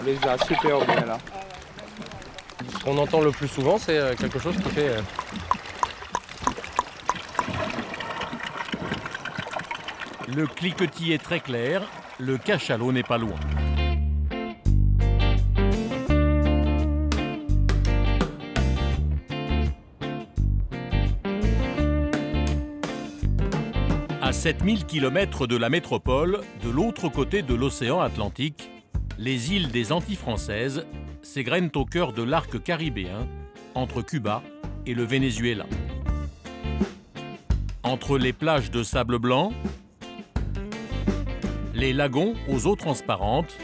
On les a super bien là. Ce qu'on entend le plus souvent, c'est quelque chose qui fait... Le cliquetis est très clair, le cachalot n'est pas loin. À 7000 km de la métropole, de l'autre côté de l'océan Atlantique, les îles des Antilles françaises s'égrènent au cœur de l'arc caribéen, entre Cuba et le Venezuela. Entre les plages de sable blanc, les lagons aux eaux transparentes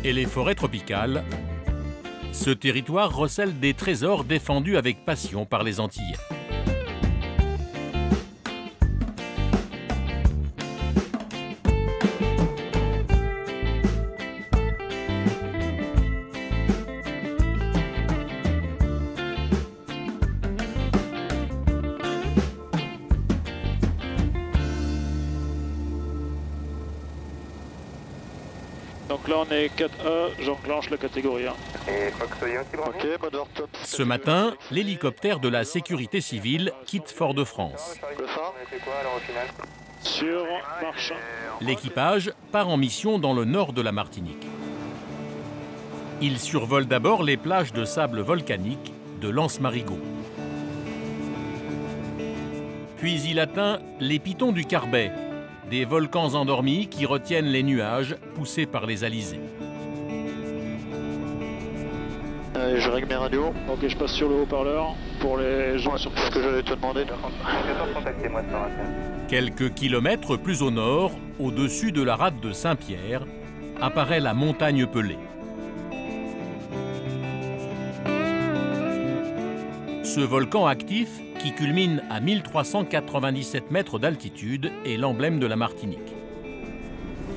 et les forêts tropicales, ce territoire recèle des trésors défendus avec passion par les Antillais. Donc là on est 4A, j'enclenche la catégorie 1. Ok, mode hors top. Ce matin, l'hélicoptère de la sécurité civile quitte Fort-de-France. Le phare. Sur marche. L'équipage part en mission dans le nord de la Martinique. Il survole d'abord les plages de sable volcanique de l'Anse-Marigot. Puis il atteint les pitons du Carbet, des volcans endormis qui retiennent les nuages poussés par les alizés. Allez, je règle mes radios. Ok, je passe sur le haut-parleur pour les gens sur C'est ce que j'allais te demander. Quelques kilomètres plus au nord, au-dessus de la rade de Saint-Pierre, apparaît la montagne Pelée. Ce volcan actif, qui culmine à 1397 mètres d'altitude, est l'emblème de la Martinique.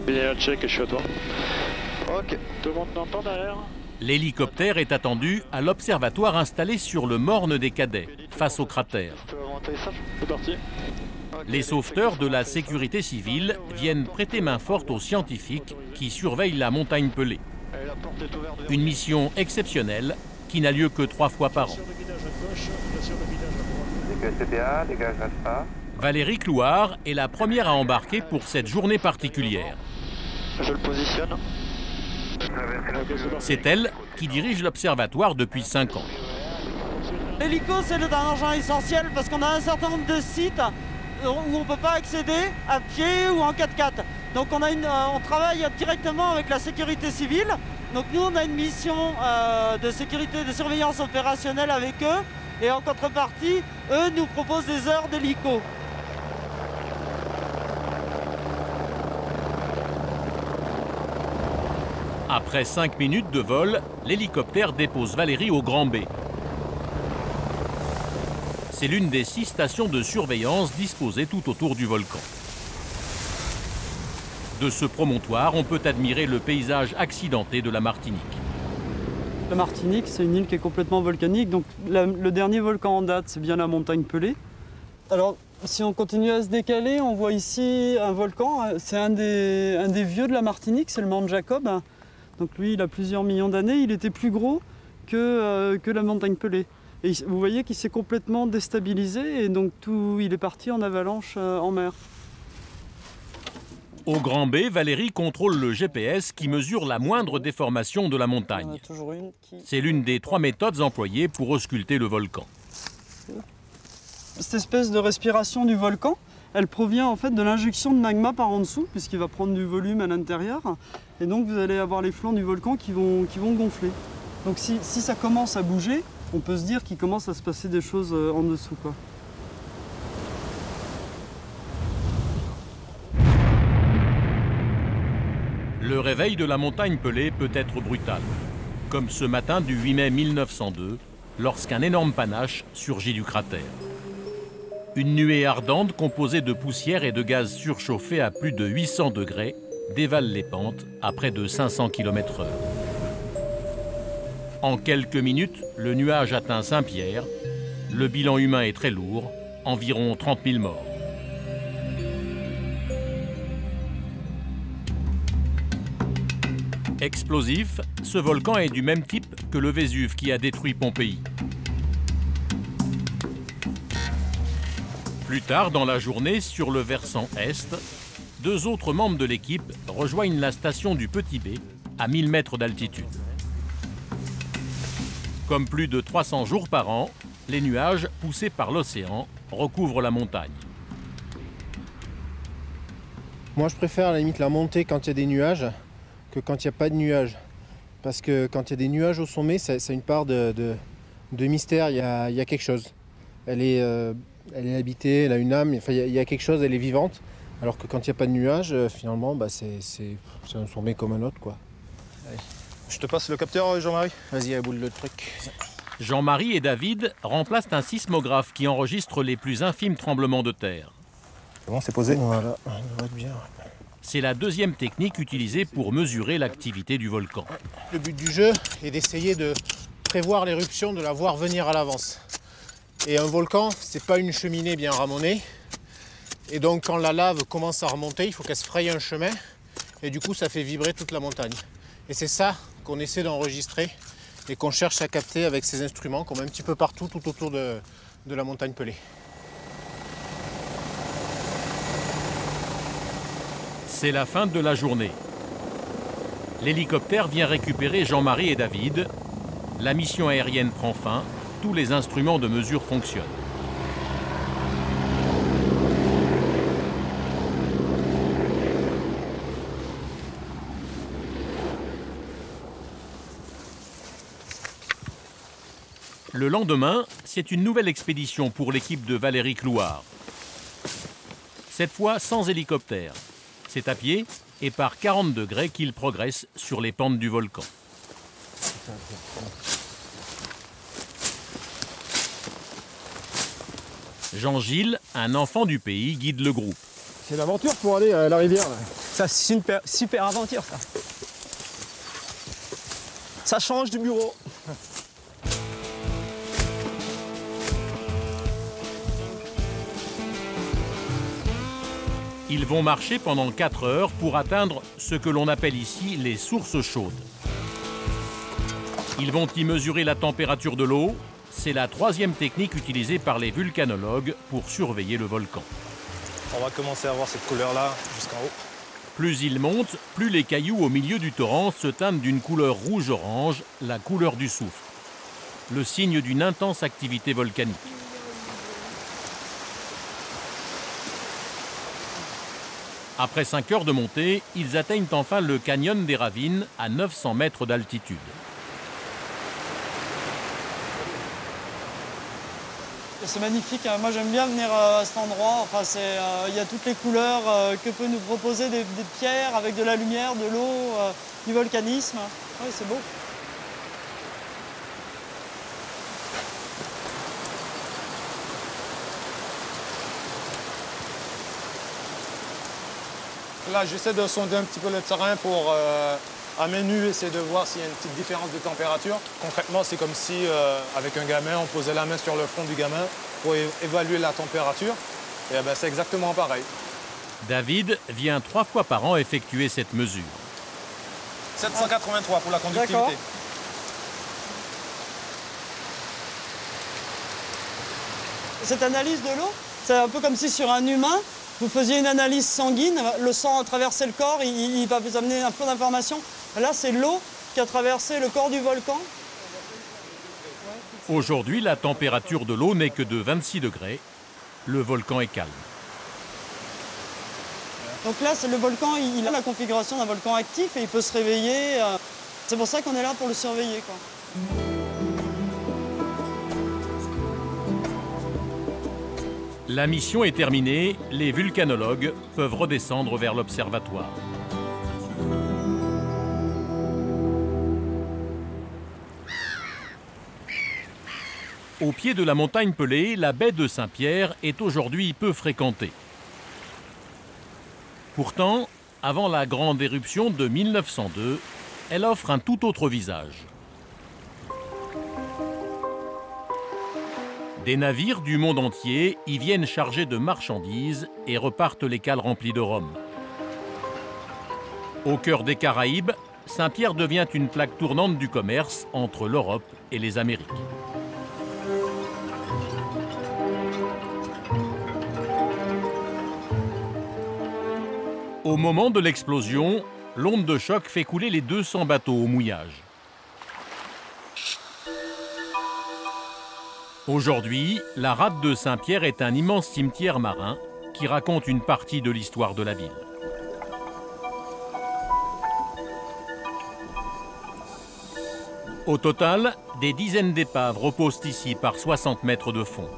Bien, check et je suis à toi. Ok. Tout le monde m'entend derrière? L'hélicoptère est attendu à l'observatoire installé sur le morne des Cadets, face au cratère. Tu peux augmenter ça? C'est parti. Les sauveteurs de la sécurité civile viennent prêter main forte aux scientifiques qui surveillent la montagne Pelée. Allez, la porte est ouverte. Une mission exceptionnelle qui n'a lieu que 3 fois par an. Sur le guidage à gauche, là sur le guidage à droite. dégage alpha. Valérie Clouard est la première à embarquer pour cette journée particulière. Je le positionne. C'est elle qui dirige l'observatoire depuis 5 ans. L'hélico, c'est un engin essentiel parce qu'on a un certain nombre de sites où on ne peut pas accéder à pied ou en 4x4. Donc on travaille directement avec la sécurité civile. Donc nous, on a une mission de sécurité, de surveillance opérationnelle avec eux. Et en contrepartie, eux nous proposent des heures d'hélico. Après 5 minutes de vol, l'hélicoptère dépose Valérie au Grand B. C'est l'une des 6 stations de surveillance disposées tout autour du volcan. De ce promontoire, on peut admirer le paysage accidenté de la Martinique. La Martinique, c'est une île qui est complètement volcanique. Donc le dernier volcan en date, c'est bien la montagne Pelée. Alors, si on continue à se décaler, on voit ici un volcan. C'est un des vieux de la Martinique, c'est le Mont Jacob. Donc lui, il a plusieurs millions d'années. Il était plus gros que la montagne Pelée. Et vous voyez qu'il s'est complètement déstabilisé et donc il est parti en avalanche en mer. Au Grand B, Valérie contrôle le GPS qui mesure la moindre déformation de la montagne. C'est l'une des 3 méthodes employées pour ausculter le volcan. Cette espèce de respiration du volcan, elle provient en fait de l'injection de magma par en dessous, puisqu'il va prendre du volume à l'intérieur. Et donc vous allez avoir les flancs du volcan qui vont gonfler. Donc si ça commence à bouger, on peut se dire qu'il commence à se passer des choses en dessous, quoi. Le réveil de la montagne Pelée peut être brutal, comme ce matin du 8 mai 1902, lorsqu'un énorme panache surgit du cratère. Une nuée ardente composée de poussière et de gaz surchauffés à plus de 800 degrés dévale les pentes à près de 500 km/h. En quelques minutes, le nuage atteint Saint-Pierre. Le bilan humain est très lourd, environ 30 000 morts. Explosif, ce volcan est du même type que le Vésuve qui a détruit Pompéi. Plus tard dans la journée, sur le versant est, 2 autres membres de l'équipe rejoignent la station du Petit B à 1000 mètres d'altitude. Comme plus de 300 jours par an, les nuages, poussés par l'océan, recouvrent la montagne. Moi, je préfère à la limite la montée quand il y a des nuages que quand il n'y a pas de nuages. Parce que quand il y a des nuages au sommet, ça a une part de mystère, il y a quelque chose. Elle est habitée, elle a une âme, enfin, il y a quelque chose, elle est vivante. Alors que quand il n'y a pas de nuages, finalement, bah, c'est un sommet comme un autre, quoi. Allez. Je te passe le capteur, Jean-Marie. Vas-y, aboule le truc. Jean-Marie et David remplacent un sismographe qui enregistre les plus infimes tremblements de terre. Bon, c'est posé. Voilà, on va être bien. C'est la deuxième technique utilisée pour mesurer l'activité du volcan. Le but du jeu est d'essayer de prévoir l'éruption, de la voir venir à l'avance. Et un volcan, c'est pas une cheminée bien ramonée. Et donc quand la lave commence à remonter, il faut qu'elle se fraye un chemin. Et du coup, ça fait vibrer toute la montagne. Et c'est ça qu'on essaie d'enregistrer et qu'on cherche à capter avec ces instruments qu'on met un petit peu partout, tout autour de la montagne Pelée. C'est la fin de la journée. L'hélicoptère vient récupérer Jean-Marie et David. La mission aérienne prend fin. Tous les instruments de mesure fonctionnent. Le lendemain, c'est une nouvelle expédition pour l'équipe de Valérie Clouard. Cette fois sans hélicoptère. C'est à pied et par 40 degrés qu'ils progressent sur les pentes du volcan. Jean-Gilles, un enfant du pays, guide le groupe. C'est l'aventure pour aller à la rivière, là. Ça, c'est une super aventure, ça. Ça change du bureau. Ils vont marcher pendant 4 heures pour atteindre ce que l'on appelle ici les sources chaudes. Ils vont y mesurer la température de l'eau. C'est la 3e technique utilisée par les vulcanologues pour surveiller le volcan. On va commencer à voir cette couleur-là jusqu'en haut. Plus ils montent, plus les cailloux au milieu du torrent se teintent d'une couleur rouge-orange, la couleur du soufre. Le signe d'une intense activité volcanique. Après 5 heures de montée, ils atteignent enfin le canyon des Ravines à 900 mètres d'altitude. C'est magnifique, moi j'aime bien venir à cet endroit. Enfin, il y a toutes les couleurs que peut nous proposer des pierres avec de la lumière, de l'eau, du volcanisme. Oui, c'est beau. Là, j'essaie de sonder un petit peu le terrain pour, à main nue, essayer de voir s'il y a une petite différence de température. Concrètement, c'est comme si, avec un gamin, on posait la main sur le front du gamin pour évaluer la température. Et ben, c'est exactement pareil. David vient 3 fois par an effectuer cette mesure. 783 pour la conductivité. Cette analyse de l'eau, c'est un peu comme si sur un humain, vous faisiez une analyse sanguine, le sang a traversé le corps, il va vous amener un peu d'informations. Là, c'est l'eau qui a traversé le corps du volcan. Aujourd'hui, la température de l'eau n'est que de 26 degrés. Le volcan est calme. Donc là, le volcan, il a la configuration d'un volcan actif et il peut se réveiller. C'est pour ça qu'on est là pour le surveiller, quoi. La mission est terminée, les vulcanologues peuvent redescendre vers l'observatoire. Au pied de la montagne Pelée, la baie de Saint-Pierre est aujourd'hui peu fréquentée. Pourtant, avant la grande éruption de 1902, elle offre un tout autre visage. Des navires du monde entier y viennent chargés de marchandises et repartent les cales remplies de rhum. Au cœur des Caraïbes, Saint-Pierre devient une plaque tournante du commerce entre l'Europe et les Amériques. Au moment de l'explosion, l'onde de choc fait couler les 200 bateaux au mouillage. Aujourd'hui, la rade de Saint-Pierre est un immense cimetière marin qui raconte une partie de l'histoire de la ville. Au total, des dizaines d'épaves reposent ici par 60 mètres de fond.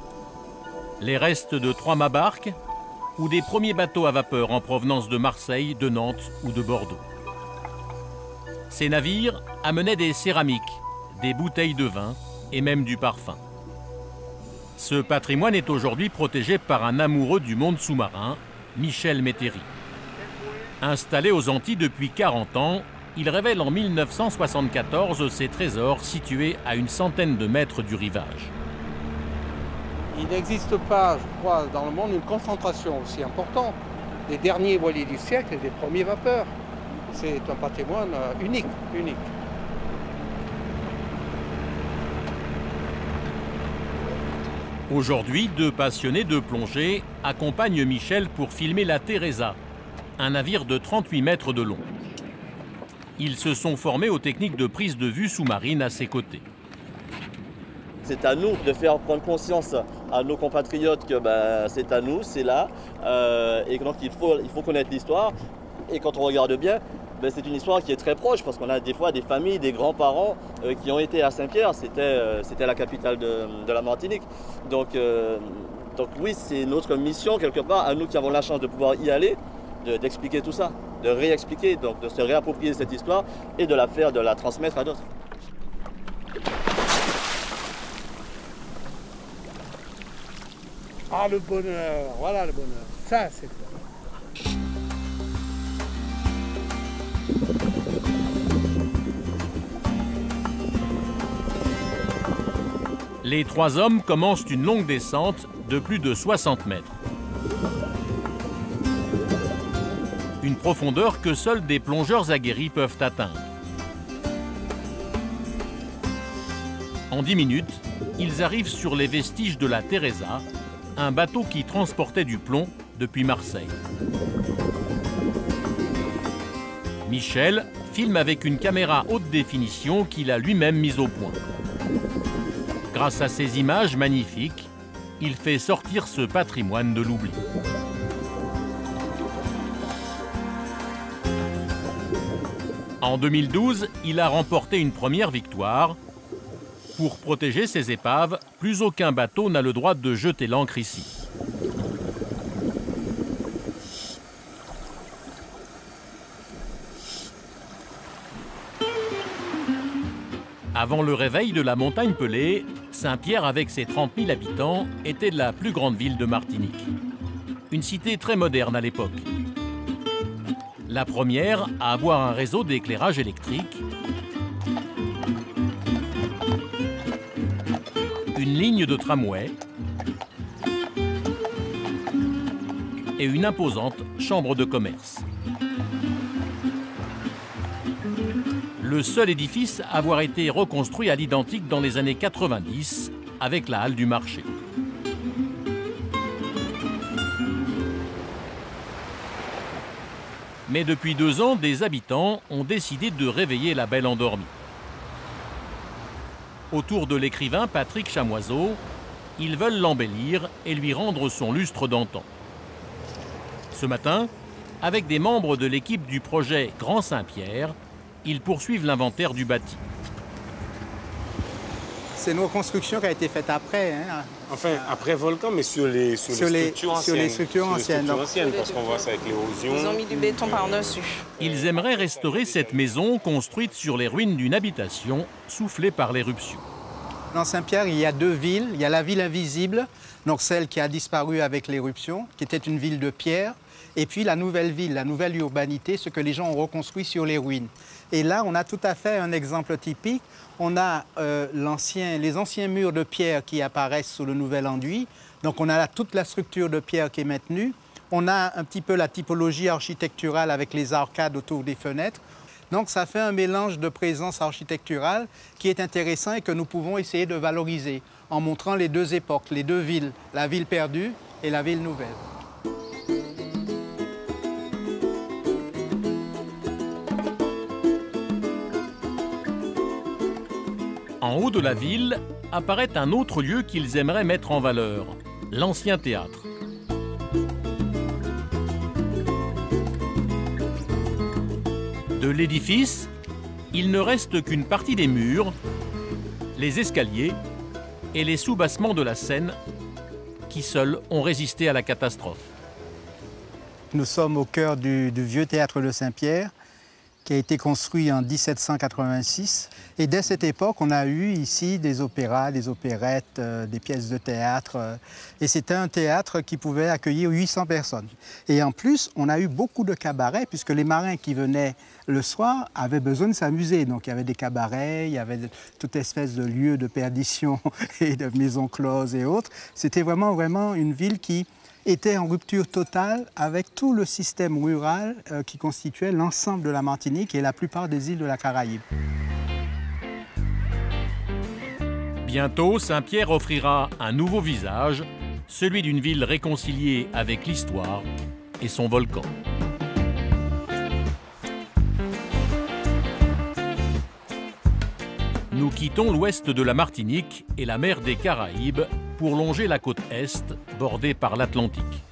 Les restes de 3 mâts-barques ou des premiers bateaux à vapeur en provenance de Marseille, de Nantes ou de Bordeaux. Ces navires amenaient des céramiques, des bouteilles de vin et même du parfum. Ce patrimoine est aujourd'hui protégé par un amoureux du monde sous-marin, Michel Métairie. Installé aux Antilles depuis 40 ans, il révèle en 1974 ses trésors situés à une centaine de mètres du rivage. Il n'existe pas, je crois, dans le monde une concentration aussi importante des derniers voiliers du siècle et des premiers vapeurs. C'est un patrimoine unique. Aujourd'hui, 2 passionnés de plongée accompagnent Michel pour filmer la Teresa, un navire de 38 mètres de long. Ils se sont formés aux techniques de prise de vue sous-marine à ses côtés. C'est à nous de faire prendre conscience à nos compatriotes que c'est à nous, c'est là, et donc il faut connaître l'histoire. Et quand on regarde bien, c'est une histoire qui est très proche, parce qu'on a des fois des familles, des grands-parents qui ont été à Saint-Pierre, c'était la capitale de la Martinique. Donc oui, c'est notre mission quelque part, à nous qui avons la chance de pouvoir y aller, d'expliquer tout ça, de réexpliquer, donc de se réapproprier cette histoire et de la transmettre à d'autres. Ah, le bonheur, voilà le bonheur, ça c'est quoi. Les 3 hommes commencent une longue descente de plus de 60 mètres. Une profondeur que seuls des plongeurs aguerris peuvent atteindre. En 10 minutes, ils arrivent sur les vestiges de la Teresa, un bateau qui transportait du plomb depuis Marseille. Michel filme avec une caméra haute définition qu'il a lui-même mise au point. Grâce à ces images magnifiques, il fait sortir ce patrimoine de l'oubli. En 2012, il a remporté une première victoire. Pour protéger ses épaves, plus aucun bateau n'a le droit de jeter l'ancre ici. Avant le réveil de la montagne Pelée, Saint-Pierre, avec ses 30 000 habitants, était la plus grande ville de Martinique. Une cité très moderne à l'époque. La première à avoir un réseau d'éclairage électrique, une ligne de tramway et une imposante chambre de commerce. Le seul édifice à avoir été reconstruit à l'identique dans les années 90 avec la halle du marché. Mais depuis 2 ans, des habitants ont décidé de réveiller la belle endormie. Autour de l'écrivain Patrick Chamoiseau, ils veulent l'embellir et lui rendre son lustre d'antan. Ce matin, avec des membres de l'équipe du projet Grand Saint-Pierre, ils poursuivent l'inventaire du bâti. C'est une reconstruction qui a été faite après. Enfin, après Volcan, mais sur les structures anciennes. Parce qu'on voit ça avec l'érosion. Ils ont mis du béton par-dessus. Ils aimeraient restaurer cette maison construite sur les ruines d'une habitation soufflée par l'éruption. Dans Saint-Pierre, il y a 2 villes. Il y a la ville invisible, donc celle qui a disparu avec l'éruption, qui était une ville de pierre. Et puis la nouvelle ville, la nouvelle urbanité, ce que les gens ont reconstruit sur les ruines. Et là, on a tout à fait un exemple typique. On a les anciens murs de pierre qui apparaissent sous le nouvel enduit. Donc on a là toute la structure de pierre qui est maintenue. On a un petit peu la typologie architecturale avec les arcades autour des fenêtres. Donc ça fait un mélange de présence architecturale qui est intéressant et que nous pouvons essayer de valoriser en montrant les deux époques, les deux villes, la ville perdue et la ville nouvelle. En haut de la ville apparaît un autre lieu qu'ils aimeraient mettre en valeur, l'ancien théâtre. De l'édifice, il ne reste qu'une partie des murs, les escaliers et les soubassements de la Seine qui seuls ont résisté à la catastrophe. Nous sommes au cœur du vieux théâtre de Saint-Pierre qui a été construit en 1786. Et dès cette époque, on a eu ici des opéras, des opérettes, des pièces de théâtre. Et c'était un théâtre qui pouvait accueillir 800 personnes. Et en plus, on a eu beaucoup de cabarets, puisque les marins qui venaient le soir avaient besoin de s'amuser. Donc il y avait des cabarets, il y avait toute espèce de lieux de perdition et de maisons closes et autres. C'était vraiment une ville qui était en rupture totale avec tout le système rural qui constituait l'ensemble de la Martinique et la plupart des îles de la Caraïbe. Bientôt, Saint-Pierre offrira un nouveau visage, celui d'une ville réconciliée avec l'histoire et son volcan. Nous quittons l'ouest de la Martinique et la mer des Caraïbes pour longer la côte est, bordée par l'Atlantique.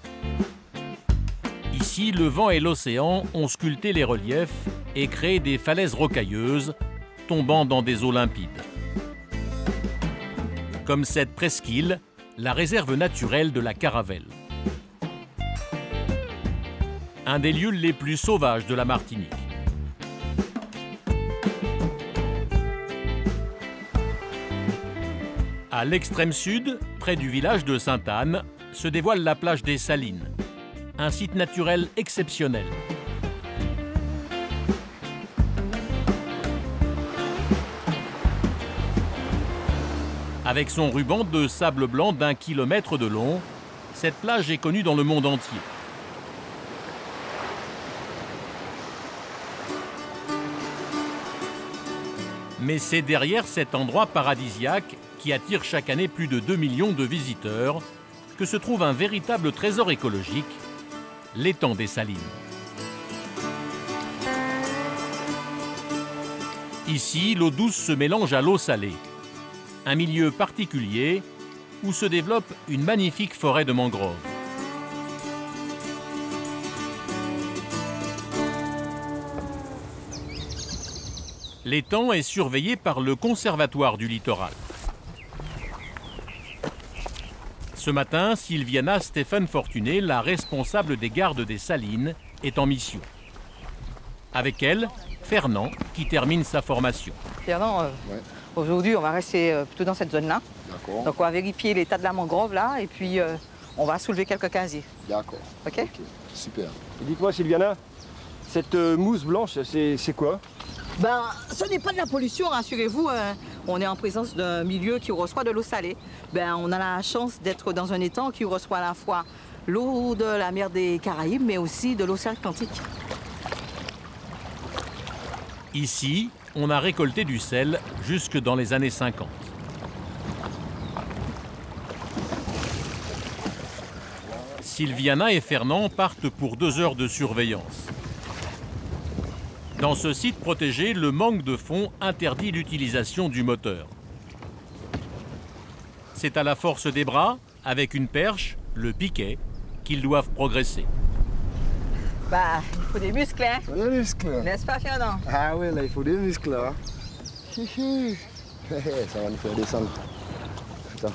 Ici, le vent et l'océan ont sculpté les reliefs et créé des falaises rocailleuses, tombant dans des eaux limpides. Comme cette presqu'île, la réserve naturelle de la Caravelle. Un des lieux les plus sauvages de la Martinique. À l'extrême sud, près du village de Sainte-Anne, se dévoile la plage des Salines, un site naturel exceptionnel. Avec son ruban de sable blanc d'1 kilomètre de long, cette plage est connue dans le monde entier. Mais c'est derrière cet endroit paradisiaque qui attire chaque année plus de 2 millions de visiteurs, que se trouve un véritable trésor écologique, l'étang des Salines. Ici, l'eau douce se mélange à l'eau salée, un milieu particulier où se développe une magnifique forêt de mangroves. L'étang est surveillé par le Conservatoire du littoral. Ce matin, Sylviana Stéphane Fortuné, la responsable des gardes des Salines, est en mission. Avec elle, Fernand, qui termine sa formation. Fernand, aujourd'hui, on va rester plutôt dans cette zone-là. Donc on va vérifier l'état de la mangrove là, et puis on va soulever quelques casiers. D'accord. Ok. Super. Et dites-moi, Sylviana, cette mousse blanche, c'est quoi? Ben, ce n'est pas de la pollution, rassurez-vous. On est en présence d'un milieu qui reçoit de l'eau salée. Ben, on a la chance d'être dans un étang qui reçoit à la fois l'eau de la mer des Caraïbes, mais aussi de l'océan Atlantique. Ici, on a récolté du sel jusque dans les années 50. Sylviana et Fernand partent pour 2 heures de surveillance. Dans ce site protégé, le manque de fond interdit l'utilisation du moteur. C'est à la force des bras, avec une perche, le piquet, qu'ils doivent progresser. Bah, il faut des muscles, hein? Des muscles. N'est-ce pas, Fernand? Ah oui, là, il faut des muscles, hein. Ça va nous faire descendre. Putain.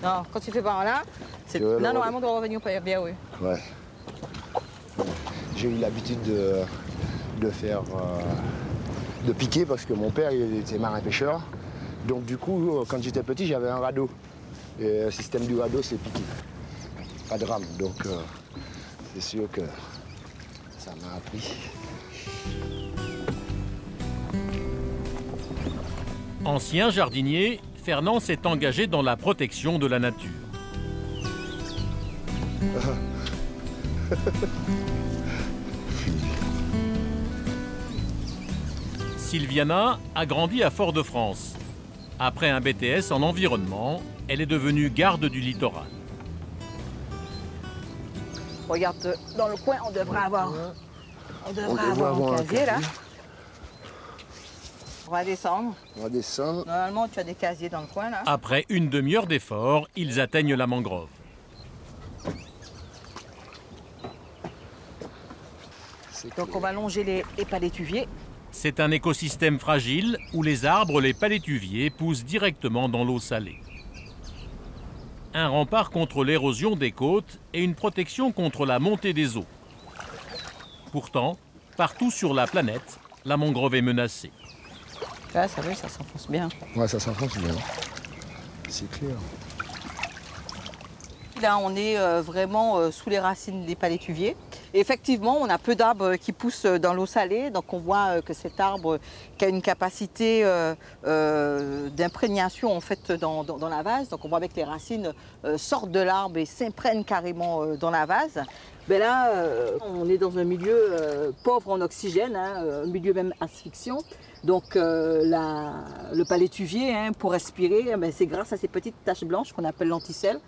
Non, quand tu fais par là, c'est... Non, normalement, on doit revenir bien, oui. Ouais. J'ai eu l'habitude de faire... de piquer parce que mon père, il était marin-pêcheur. Donc du coup, quand j'étais petit, j'avais un radeau. Et le système du radeau, c'est piquer. Pas de rame, donc c'est sûr que ça m'a appris. Ancien jardinier, Fernand s'est engagé dans la protection de la nature. Sylviana a grandi à Fort-de-France. Après un BTS en environnement, elle est devenue garde du littoral. Regarde, dans le coin, on devrait avoir un casier là. On va descendre. On va descendre. Normalement, tu as des casiers dans le coin là. Après une demi-heure d'effort, ils atteignent la mangrove. Donc on va longer les palétuviers. C'est un écosystème fragile où les arbres, les palétuviers, poussent directement dans l'eau salée. Un rempart contre l'érosion des côtes et une protection contre la montée des eaux. Pourtant, partout sur la planète, la mangrove est menacée. Là, ça s'enfonce bien. Ouais, ça s'enfonce bien. C'est clair. Là, on est vraiment sous les racines des palétuviers. Et effectivement, on a peu d'arbres qui poussent dans l'eau salée. Donc, on voit que cet arbre qui a une capacité d'imprégnation en fait, dans la vase. Donc, on voit avec les racines sortent de l'arbre et s'imprègnent carrément dans la vase. Mais là, on est dans un milieu pauvre en oxygène, hein, un milieu même asphyxiant. Donc, le palétuvier, hein, pour respirer, c'est grâce à ces petites taches blanches qu'on appelle lenticelles.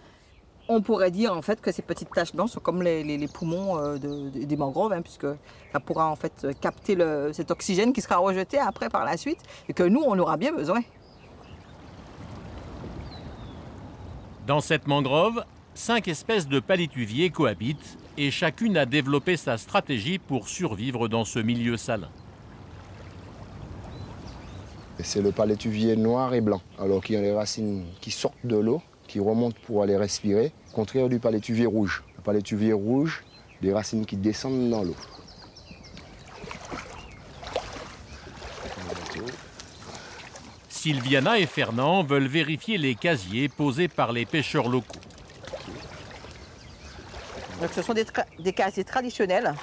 On pourrait dire en fait que ces petites taches blanches sont comme les poumons des mangroves, hein, puisque ça pourra en fait capter cet oxygène qui sera rejeté après par la suite et que nous, on aura bien besoin. Dans cette mangrove, 5 espèces de palétuviers cohabitent et chacune a développé sa stratégie pour survivre dans ce milieu salin. C'est le palétuvier noir et blanc, alors qu'il y a les racines qui sortent de l'eau, qui remontent pour aller respirer, contraire du palétuvier rouge. Le palétuvier rouge, des racines qui descendent dans l'eau. Sylviana et Fernand veulent vérifier les casiers posés par les pêcheurs locaux. Donc ce sont des casiers traditionnels.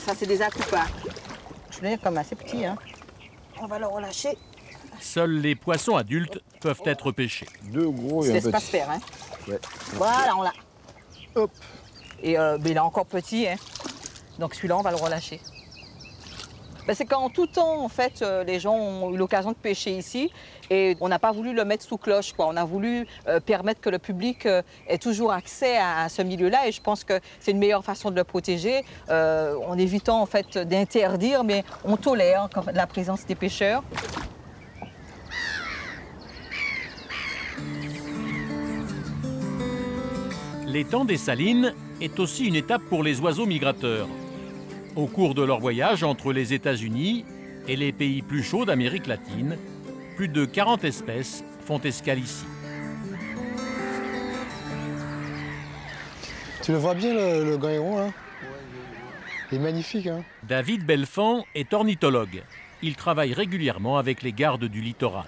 Ça, c'est des acoupas. Je l'ai comme assez petit, hein. On va le relâcher. Seuls les poissons adultes peuvent être pêchés. 2 gros et un petit. Laisse pas se faire, hein. Ouais. Voilà, on l'a. Hop. Et il est encore petit, hein. Donc celui-là, on va le relâcher. C'est qu'en tout temps, en fait, les gens ont eu l'occasion de pêcher ici et on n'a pas voulu le mettre sous cloche, quoi. On a voulu permettre que le public ait toujours accès à ce milieu-là et je pense que c'est une meilleure façon de le protéger en évitant en fait d'interdire, mais on tolère la présence des pêcheurs. L'étang des Salines est aussi une étape pour les oiseaux migrateurs. Au cours de leur voyage entre les États-Unis et les pays plus chauds d'Amérique latine, plus de 40 espèces font escale ici. Tu le vois bien, le grand héron, hein? Il est magnifique, hein? David Belfand est ornithologue. Il travaille régulièrement avec les gardes du littoral.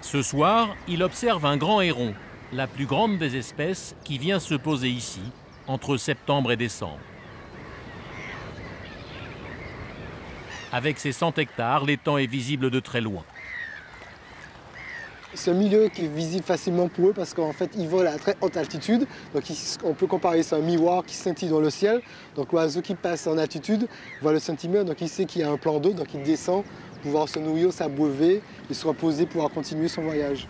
Ce soir, il observe un grand héron, la plus grande des espèces qui vient se poser ici, entre septembre et décembre. Avec ses 100 hectares, l'étang est visible de très loin. C'est un milieu qui est visible facilement pour eux parce qu'en fait, ils volent à très haute altitude. Donc on peut comparer ça à un miroir qui scintille dans le ciel. Donc l'oiseau qui passe en altitude voit le centimètre, donc il sait qu'il y a un plan d'eau, donc il descend pour pouvoir se nourrir, s'abreuver et se reposer pour pouvoir continuer son voyage.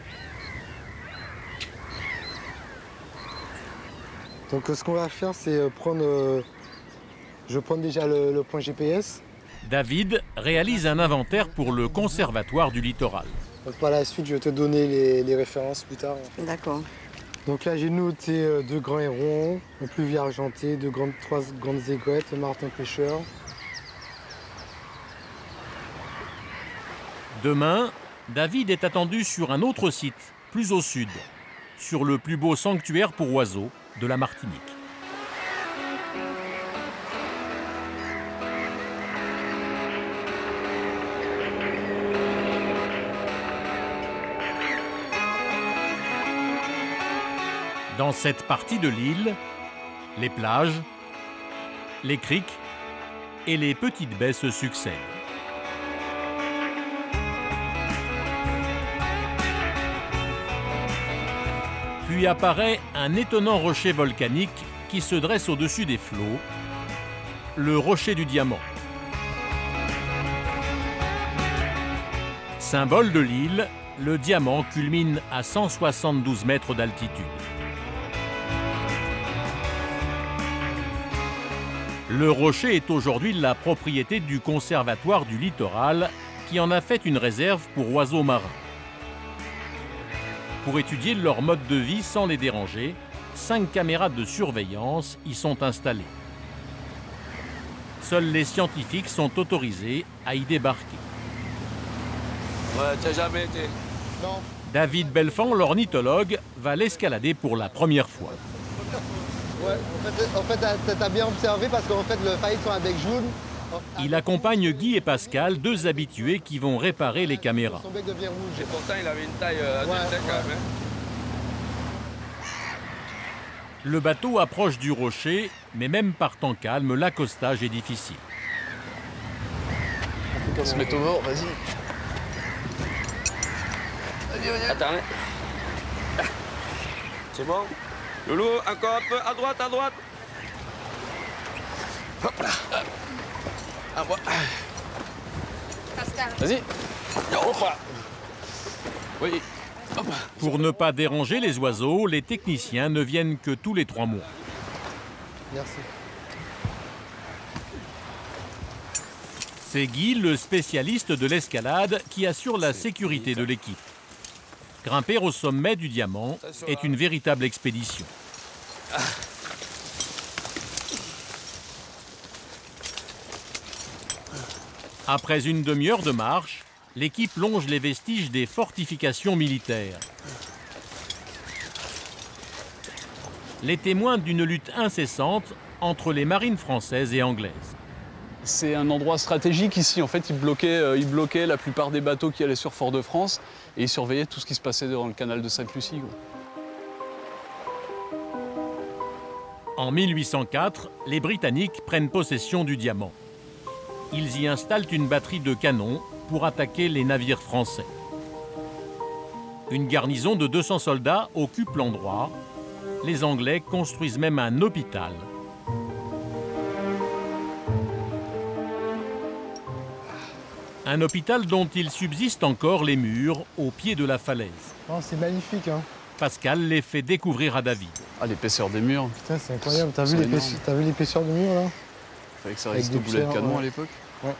Donc ce qu'on va faire, c'est prendre... je prends déjà le point GPS. David réalise un inventaire pour le Conservatoire du littoral. Donc par la suite, je vais te donner les références plus tard. D'accord. Donc là, j'ai noté 2 grands hérons, un pluvier argenté, 3 grandes aigrettes, un martin pêcheur. Demain, David est attendu sur un autre site, plus au sud, sur le plus beau sanctuaire pour oiseaux de la Martinique. Dans cette partie de l'île, les plages, les criques et les petites baies se succèdent. Puis apparaît un étonnant rocher volcanique qui se dresse au-dessus des flots, le rocher du diamant. Symbole de l'île, le diamant culmine à 172 mètres d'altitude. Le rocher est aujourd'hui la propriété du Conservatoire du littoral qui en a fait une réserve pour oiseaux marins. Pour étudier leur mode de vie sans les déranger, 5 caméras de surveillance y sont installées. Seuls les scientifiques sont autorisés à y débarquer. Ouais, tu n'as jamais été. Non. David Belfond, l'ornithologue, va l'escalader pour la première fois. Ouais, en fait t'as bien observé parce qu'en fait, le faillit sur un bec jaune. Il accompagne Guy et Pascal, 2 habitués qui vont réparer les caméras. Son bec devient rouge. Et pourtant, il avait une taille adulte quand même. Le bateau approche du rocher, mais même par temps calme, l'accostage est difficile. On se met au bord, vas-y. Attends. C'est bon? Loulou, encore un peu, à droite, à droite. Hop là. À moi. Pascal. Vas-y. Hop là. Oui. Hop. Pour ne pas déranger les oiseaux, les techniciens ne viennent que tous les 3 mois. Merci. C'est Guy, le spécialiste de l'escalade, qui assure la sécurité de l'équipe. Grimper au sommet du diamant est une véritable expédition. Après une demi-heure de marche, l'équipe longe les vestiges des fortifications militaires. Les témoins d'une lutte incessante entre les marines françaises et anglaises. C'est un endroit stratégique ici. En fait, ils bloquaient la plupart des bateaux qui allaient sur Fort-de-France et ils surveillaient tout ce qui se passait dans le canal de Sainte-Lucie. En 1804, les Britanniques prennent possession du diamant. Ils y installent une batterie de canons pour attaquer les navires français. Une garnison de 200 soldats occupe l'endroit. Les Anglais construisent même un hôpital. Un hôpital dont il subsiste encore les murs au pied de la falaise. Oh, c'est magnifique, hein. Pascal les fait découvrir à David. Ah, l'épaisseur des murs. Putain, c'est incroyable. T'as vu l'épaisseur du mur, là? Fallait que ça résiste au boulet de canon à l'époque. Ouais.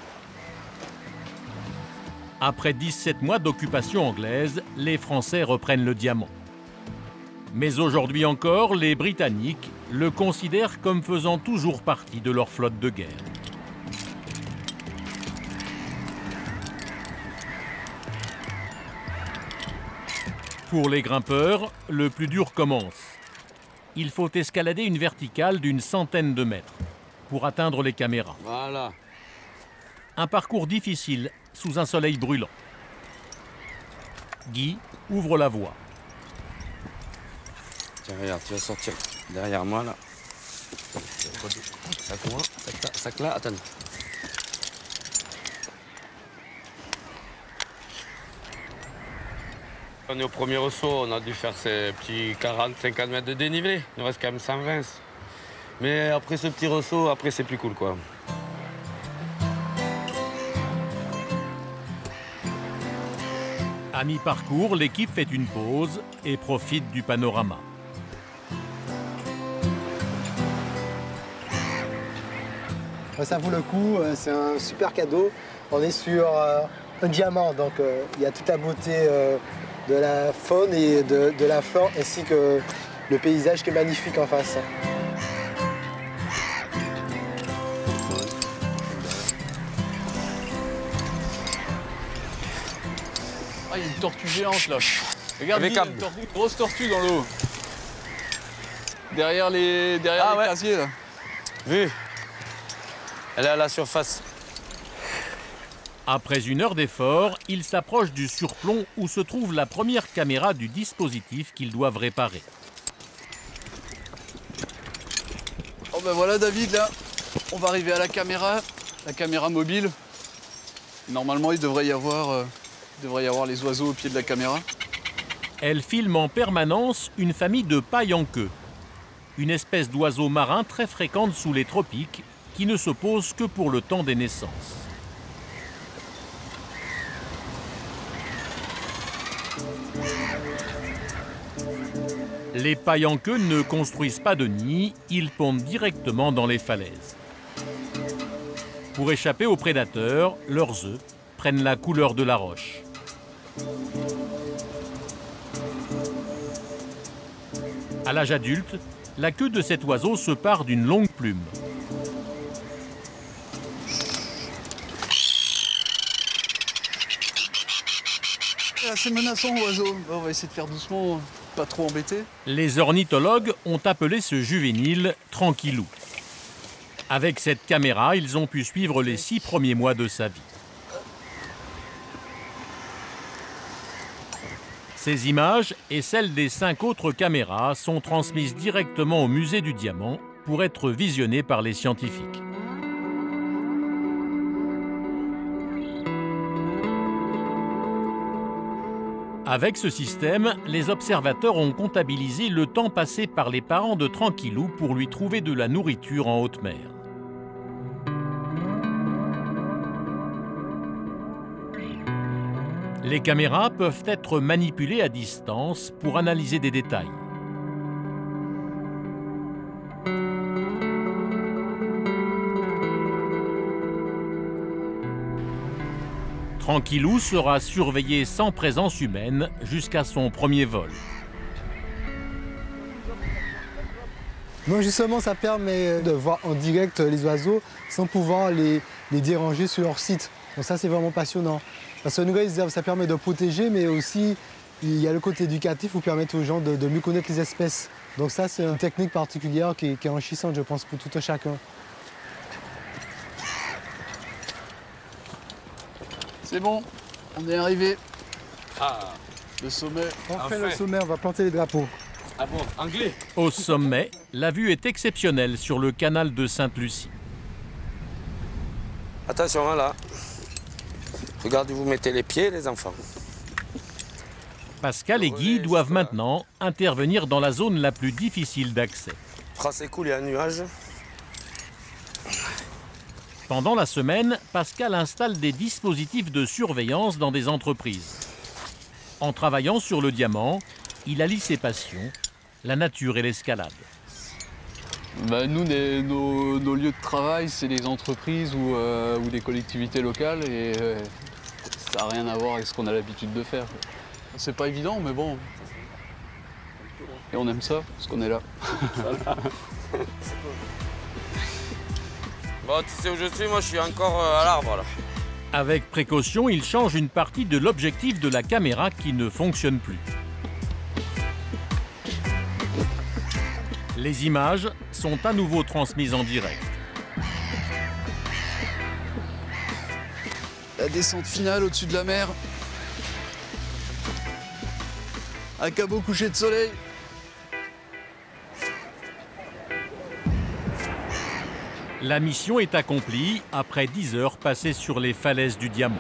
Après 17 mois d'occupation anglaise, les Français reprennent le diamant. Mais aujourd'hui encore, les Britanniques le considèrent comme faisant toujours partie de leur flotte de guerre. Pour les grimpeurs, le plus dur commence. Il faut escalader une verticale d'une centaine de mètres pour atteindre les caméras. Voilà. Un parcours difficile sous un soleil brûlant. Guy ouvre la voie. Tiens, regarde, tu vas sortir derrière moi, là. Sac là, attends. On est au premier ressaut, on a dû faire ces petits 40-50 mètres de dénivelé. Il nous reste quand même 120. Mais après ce petit ressaut, après c'est plus cool, quoi. À mi-parcours, l'équipe fait une pause et profite du panorama. Ça vaut le coup, c'est un super cadeau. On est sur un diamant, donc il y a toute la beauté de la faune et de la flore, ainsi que le paysage qui est magnifique en face. Ah, il y a une tortue géante là. Regarde, il y a une grosse tortue dans l'eau. Derrière les casiers là. Vu. Elle est à la surface. Après une heure d'effort, ils s'approchent du surplomb où se trouve la première caméra du dispositif qu'ils doivent réparer. Oh ben voilà David, là, on va arriver à la caméra mobile. Normalement, il devrait y avoir les oiseaux au pied de la caméra. Elle filme en permanence une famille de paille en queue. une espèce d'oiseau marin très fréquente sous les tropiques qui ne se pose que pour le temps des naissances. Les pailles en queue ne construisent pas de nid, ils pondent directement dans les falaises. Pour échapper aux prédateurs, leurs œufs prennent la couleur de la roche. À l'âge adulte, la queue de cet oiseau se pare d'une longue plume. C'est menaçant, oiseau. On va essayer de faire doucement, pas trop embêter. Les ornithologues ont appelé ce juvénile Tranquillou. Avec cette caméra, ils ont pu suivre les 6 premiers mois de sa vie. Ces images et celles des 5 autres caméras sont transmises directement au musée du Diamant pour être visionnées par les scientifiques. Avec ce système, les observateurs ont comptabilisé le temps passé par les parents de Tranquillou pour lui trouver de la nourriture en haute mer. Les caméras peuvent être manipulées à distance pour analyser des détails. Tranquillou sera surveillé sans présence humaine jusqu'à son premier vol. Donc justement, ça permet de voir en direct les oiseaux sans pouvoir les déranger sur leur site. Donc ça, c'est vraiment passionnant. Parce que ça permet de protéger, mais aussi il y a le côté éducatif pour permettre aux gens de mieux connaître les espèces. Donc ça, c'est une technique particulière qui est enrichissante, je pense, pour tout un chacun. C'est bon, on est arrivé. Ah, le sommet. On fait le sommet, on va planter les drapeaux. Ah bon, anglais. Au sommet, la vue est exceptionnelle sur le canal de Sainte-Lucie. Attention, là. Regardez, vous mettez les pieds, les enfants. Pascal et Guy doivent maintenant intervenir dans la zone la plus difficile d'accès. C'est cool, il y a un nuage. Pendant la semaine, Pascal installe des dispositifs de surveillance dans des entreprises. En travaillant sur le Diamant, il allie ses passions, la nature et l'escalade. Nous, nos lieux de travail, c'est les entreprises ou les collectivités locales et ça n'a rien à voir avec ce qu'on a l'habitude de faire. C'est pas évident, mais bon. Et on aime ça, parce qu'on est là. Bon, tu sais où je suis, moi je suis encore à l'arbre là. Avec précaution, il change une partie de l'objectif de la caméra qui ne fonctionne plus. Les images sont à nouveau transmises en direct. La descente finale au-dessus de la mer. Un cabot couché de soleil. La mission est accomplie après 10 heures passées sur les falaises du Diamant.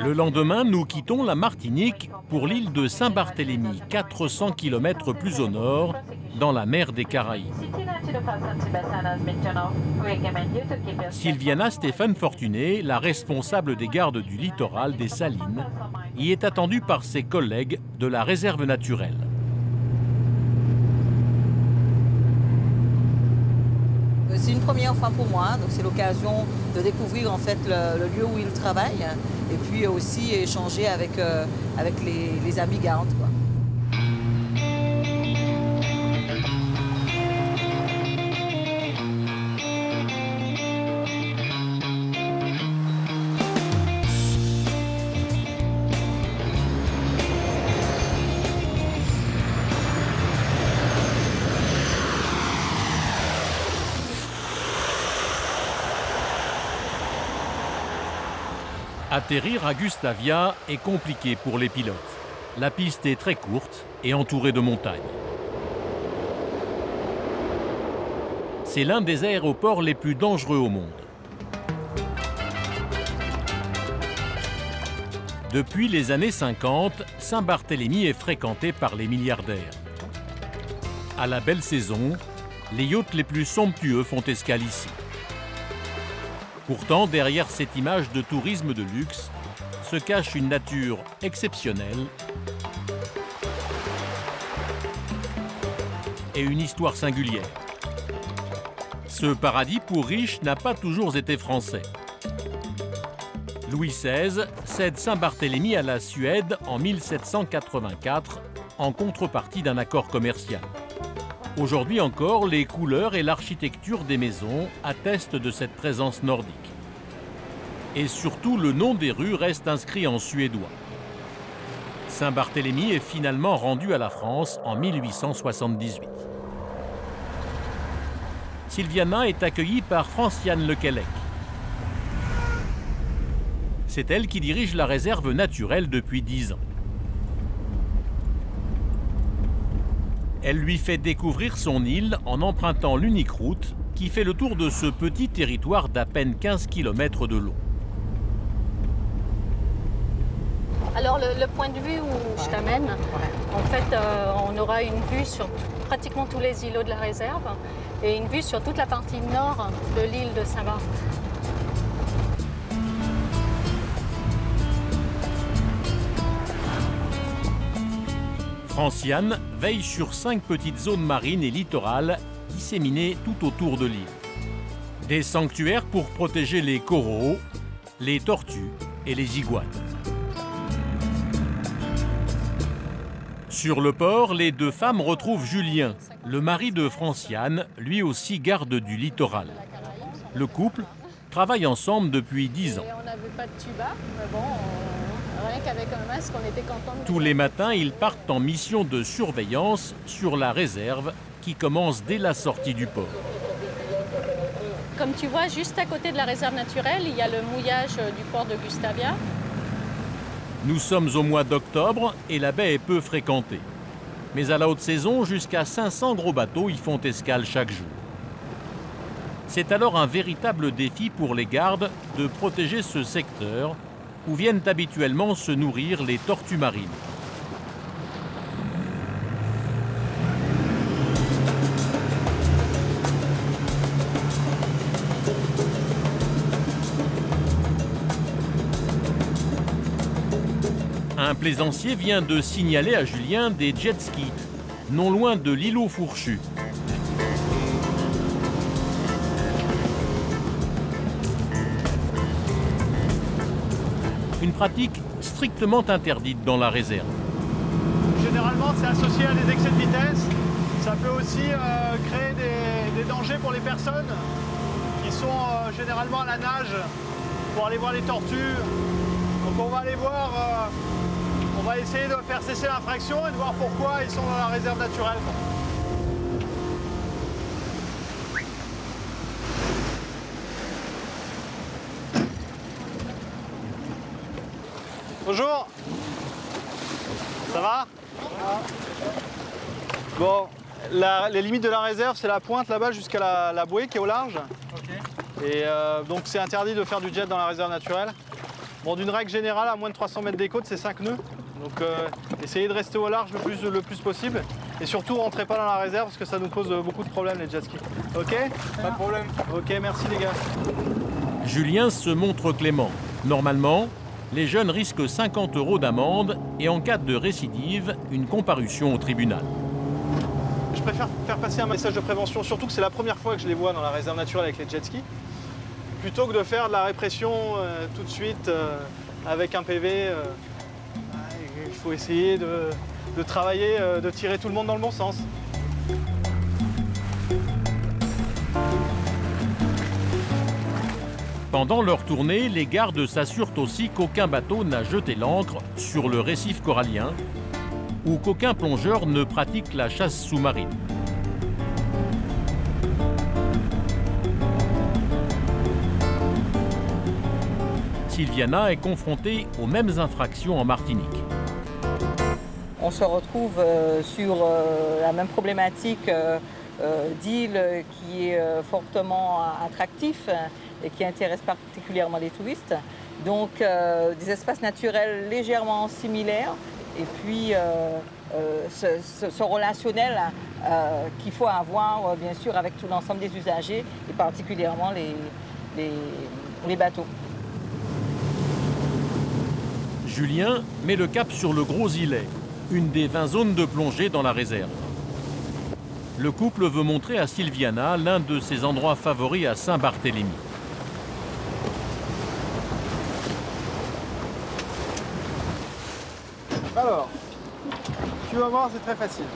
Le lendemain, nous quittons la Martinique pour l'île de Saint-Barthélemy, 400 km plus au nord, dans la mer des Caraïbes. Sylviana Stéphane Fortuné, la responsable des gardes du littoral des Salines, y est attendue par ses collègues de la réserve naturelle. C'est une première fois pour moi, donc c'est l'occasion de découvrir en fait le lieu où il travaille et puis aussi échanger avec les amis gardes, quoi. Atterrir à Gustavia est compliqué pour les pilotes. La piste est très courte et entourée de montagnes. C'est l'un des aéroports les plus dangereux au monde. Depuis les années 50, Saint-Barthélemy est fréquenté par les milliardaires. À la belle saison, les yachts les plus somptueux font escale ici. Pourtant, derrière cette image de tourisme de luxe, se cache une nature exceptionnelle et une histoire singulière. Ce paradis pour riches n'a pas toujours été français. Louis XVI cède Saint-Barthélemy à la Suède en 1784 en contrepartie d'un accord commercial. Aujourd'hui encore, les couleurs et l'architecture des maisons attestent de cette présence nordique. Et surtout, le nom des rues reste inscrit en suédois. Saint-Barthélemy est finalement rendu à la France en 1878. Sylviana est accueillie par Franciane Lequelec. C'est elle qui dirige la réserve naturelle depuis 10 ans. Elle lui fait découvrir son île en empruntant l'unique route qui fait le tour de ce petit territoire d'à peine 15 km de long. Alors le point de vue où je t'amène, en fait on aura une vue sur pratiquement tous les îlots de la réserve et une vue sur toute la partie nord de l'île de Saint-Barth. Franciane veille sur 5 petites zones marines et littorales disséminées tout autour de l'île. Des sanctuaires pour protéger les coraux, les tortues et les iguanes. Sur le port, les 2 femmes retrouvent Julien, le mari de Franciane, lui aussi garde du littoral. Le couple travaille ensemble depuis 10 ans. Et on n'avait pas de tuba, mais bon, rien qu'avec un masque, on était contents. Tous les matins, ils partent en mission de surveillance sur la réserve qui commence dès la sortie du port. Comme tu vois, juste à côté de la réserve naturelle, il y a le mouillage du port de Gustavia. Nous sommes au mois d'octobre et la baie est peu fréquentée. Mais à la haute saison, jusqu'à 500 gros bateaux y font escale chaque jour. C'est alors un véritable défi pour les gardes de protéger ce secteur où viennent habituellement se nourrir les tortues marines. Un plaisancier vient de signaler à Julien des jet skis, non loin de l'îlot Fourchu. Une pratique strictement interdite dans la réserve. Généralement, c'est associé à des excès de vitesse. Ça peut aussi créer des dangers pour les personnes qui sont généralement à la nage pour aller voir les tortues. Donc on va aller voir, on va essayer de faire cesser l'infraction et de voir pourquoi ils sont dans la réserve naturelle. Bonjour. Ça va? Bon, les limites de la réserve, c'est la pointe là-bas jusqu'à la bouée qui est au large. Et donc c'est interdit de faire du jet dans la réserve naturelle. Bon, d'une règle générale, à moins de 300 mètres des côtes, c'est 5 nœuds. Donc essayez de rester au large le plus possible. Et surtout, rentrez pas dans la réserve parce que ça nous pose beaucoup de problèmes les jet skis. Ok? Pas de problème. Ok, merci les gars. Julien se montre clément. Normalement, les jeunes risquent 50 € d'amende et en cas de récidive, une comparution au tribunal. Je préfère faire passer un message de prévention, surtout que c'est la première fois que je les vois dans la réserve naturelle avec les jet skis, plutôt que de faire de la répression tout de suite avec un PV. Il faut essayer de travailler, de tirer tout le monde dans le bon sens. Pendant leur tournée, les gardes s'assurent aussi qu'aucun bateau n'a jeté l'ancre sur le récif corallien ou qu'aucun plongeur ne pratique la chasse sous-marine. Sylviana est confrontée aux mêmes infractions en Martinique. on se retrouve sur la même problématique d'île qui est fortement attractif et qui intéresse particulièrement les touristes. Donc des espaces naturels légèrement similaires et puis ce relationnel qu'il faut avoir bien sûr avec tout l'ensemble des usagers et particulièrement les bateaux. Julien met le cap sur le Gros Îlet, une des 20 zones de plongée dans la réserve. Le couple veut montrer à Sylviana l'un de ses endroits favoris à Saint-Barthélemy. Alors, tu vas voir, c'est très facile.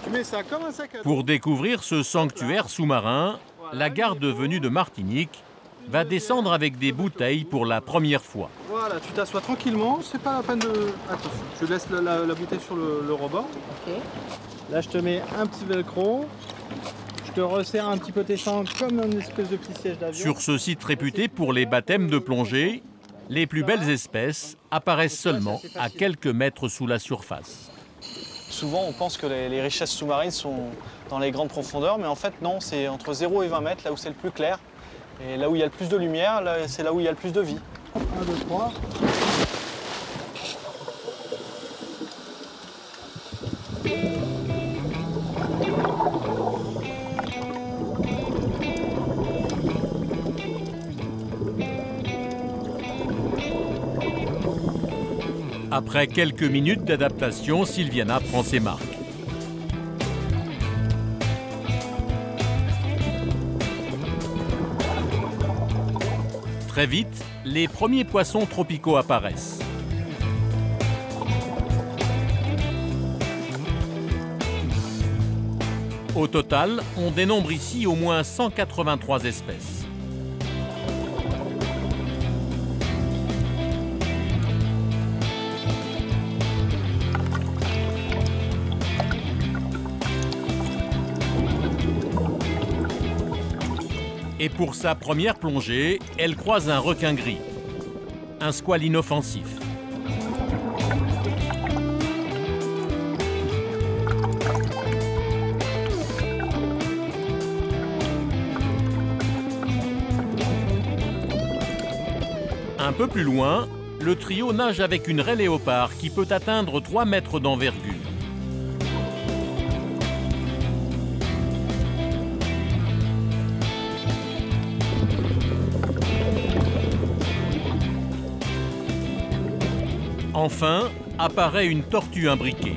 Tu mets ça comme un sac à dos. Pour découvrir ce sanctuaire sous-marin, la garde venue de Martinique va descendre avec des bouteilles pour la première fois. Voilà, tu t'assois tranquillement, c'est pas la peine de... Attention, je laisse la bouteille sur le rebord. Okay. Là, je te mets un petit velcro. Je te resserre un petit peu tes sangles comme une espèce de petit siège d'avion. Sur ce site réputé pour les baptêmes de plongée, les plus belles espèces apparaissent seulement à quelques mètres sous la surface. Souvent, on pense que les richesses sous-marines sont dans les grandes profondeurs, mais en fait, non, c'est entre 0 et 20 mètres, là où c'est le plus clair. Et là où il y a le plus de lumière, c'est là où il y a le plus de vie. 1, 2, 3. Après quelques minutes d'adaptation, Sylviana prend ses marques. Très vite, les premiers poissons tropicaux apparaissent. Au total, on dénombre ici au moins 183 espèces. Et pour sa première plongée, elle croise un requin gris, un squale inoffensif. Un peu plus loin, le trio nage avec une raie léopard qui peut atteindre 3 mètres d'envergure. Enfin, apparaît une tortue imbriquée.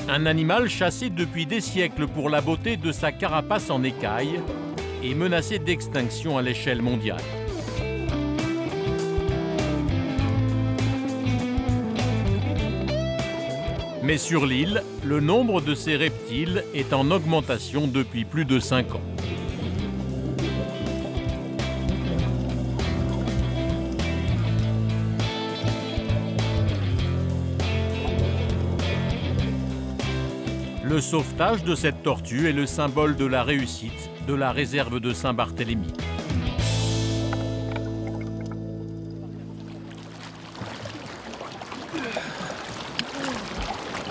Un animal chassé depuis des siècles pour la beauté de sa carapace en écaille et menacé d'extinction à l'échelle mondiale. Mais sur l'île, le nombre de ces reptiles est en augmentation depuis plus de 5 ans. Le sauvetage de cette tortue est le symbole de la réussite de la réserve de Saint-Barthélemy.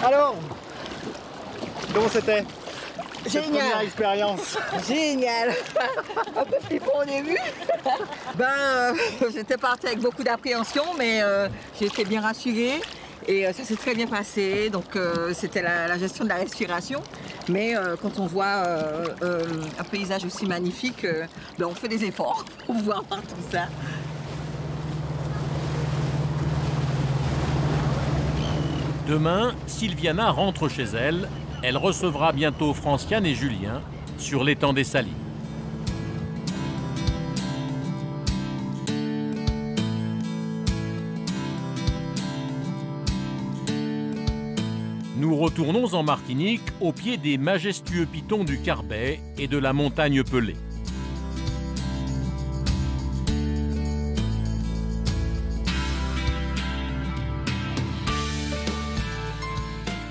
Alors, comment c'était? Génial. Première expérience. Génial. Un peu flippant au début. J'étais partie avec beaucoup d'appréhension, mais j'ai été bien rassurée. Et ça s'est très bien passé, donc c'était la gestion de la respiration. Mais quand on voit un paysage aussi magnifique, on fait des efforts pour voir tout ça. Demain, Sylviana rentre chez elle. Elle recevra bientôt Franciane et Julien sur l'étang des Salines. Nous retournons en Martinique au pied des majestueux pitons du Carbet et de la montagne Pelée.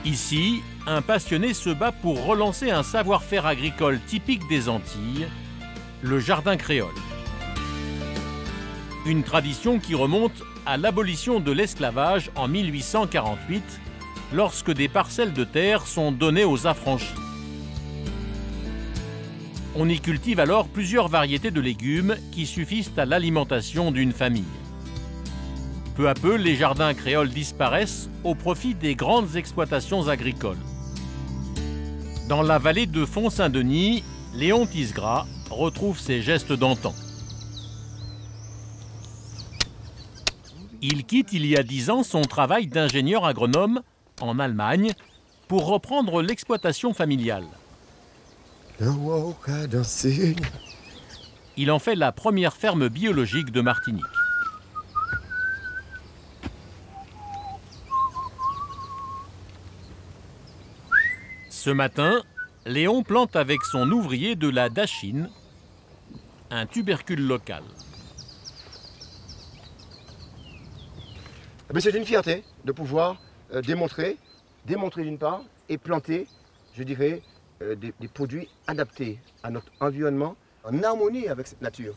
Ici, un passionné se bat pour relancer un savoir-faire agricole typique des Antilles, le jardin créole. Une tradition qui remonte à l'abolition de l'esclavage en 1848, lorsque des parcelles de terre sont données aux affranchis. On y cultive alors plusieurs variétés de légumes qui suffisent à l'alimentation d'une famille. Peu à peu, les jardins créoles disparaissent au profit des grandes exploitations agricoles. Dans la vallée de Font-Saint-Denis, Léon Tisgras retrouve ses gestes d'antan. Il quitte il y a 10 ans son travail d'ingénieur agronome en Allemagne pour reprendre l'exploitation familiale. Il en fait la première ferme biologique de Martinique. Ce matin, Léon plante avec son ouvrier de la dachine, un tubercule local. C'est une fierté de pouvoir démontrer d'une part, et planter, je dirais, des produits adaptés à notre environnement, en harmonie avec cette nature.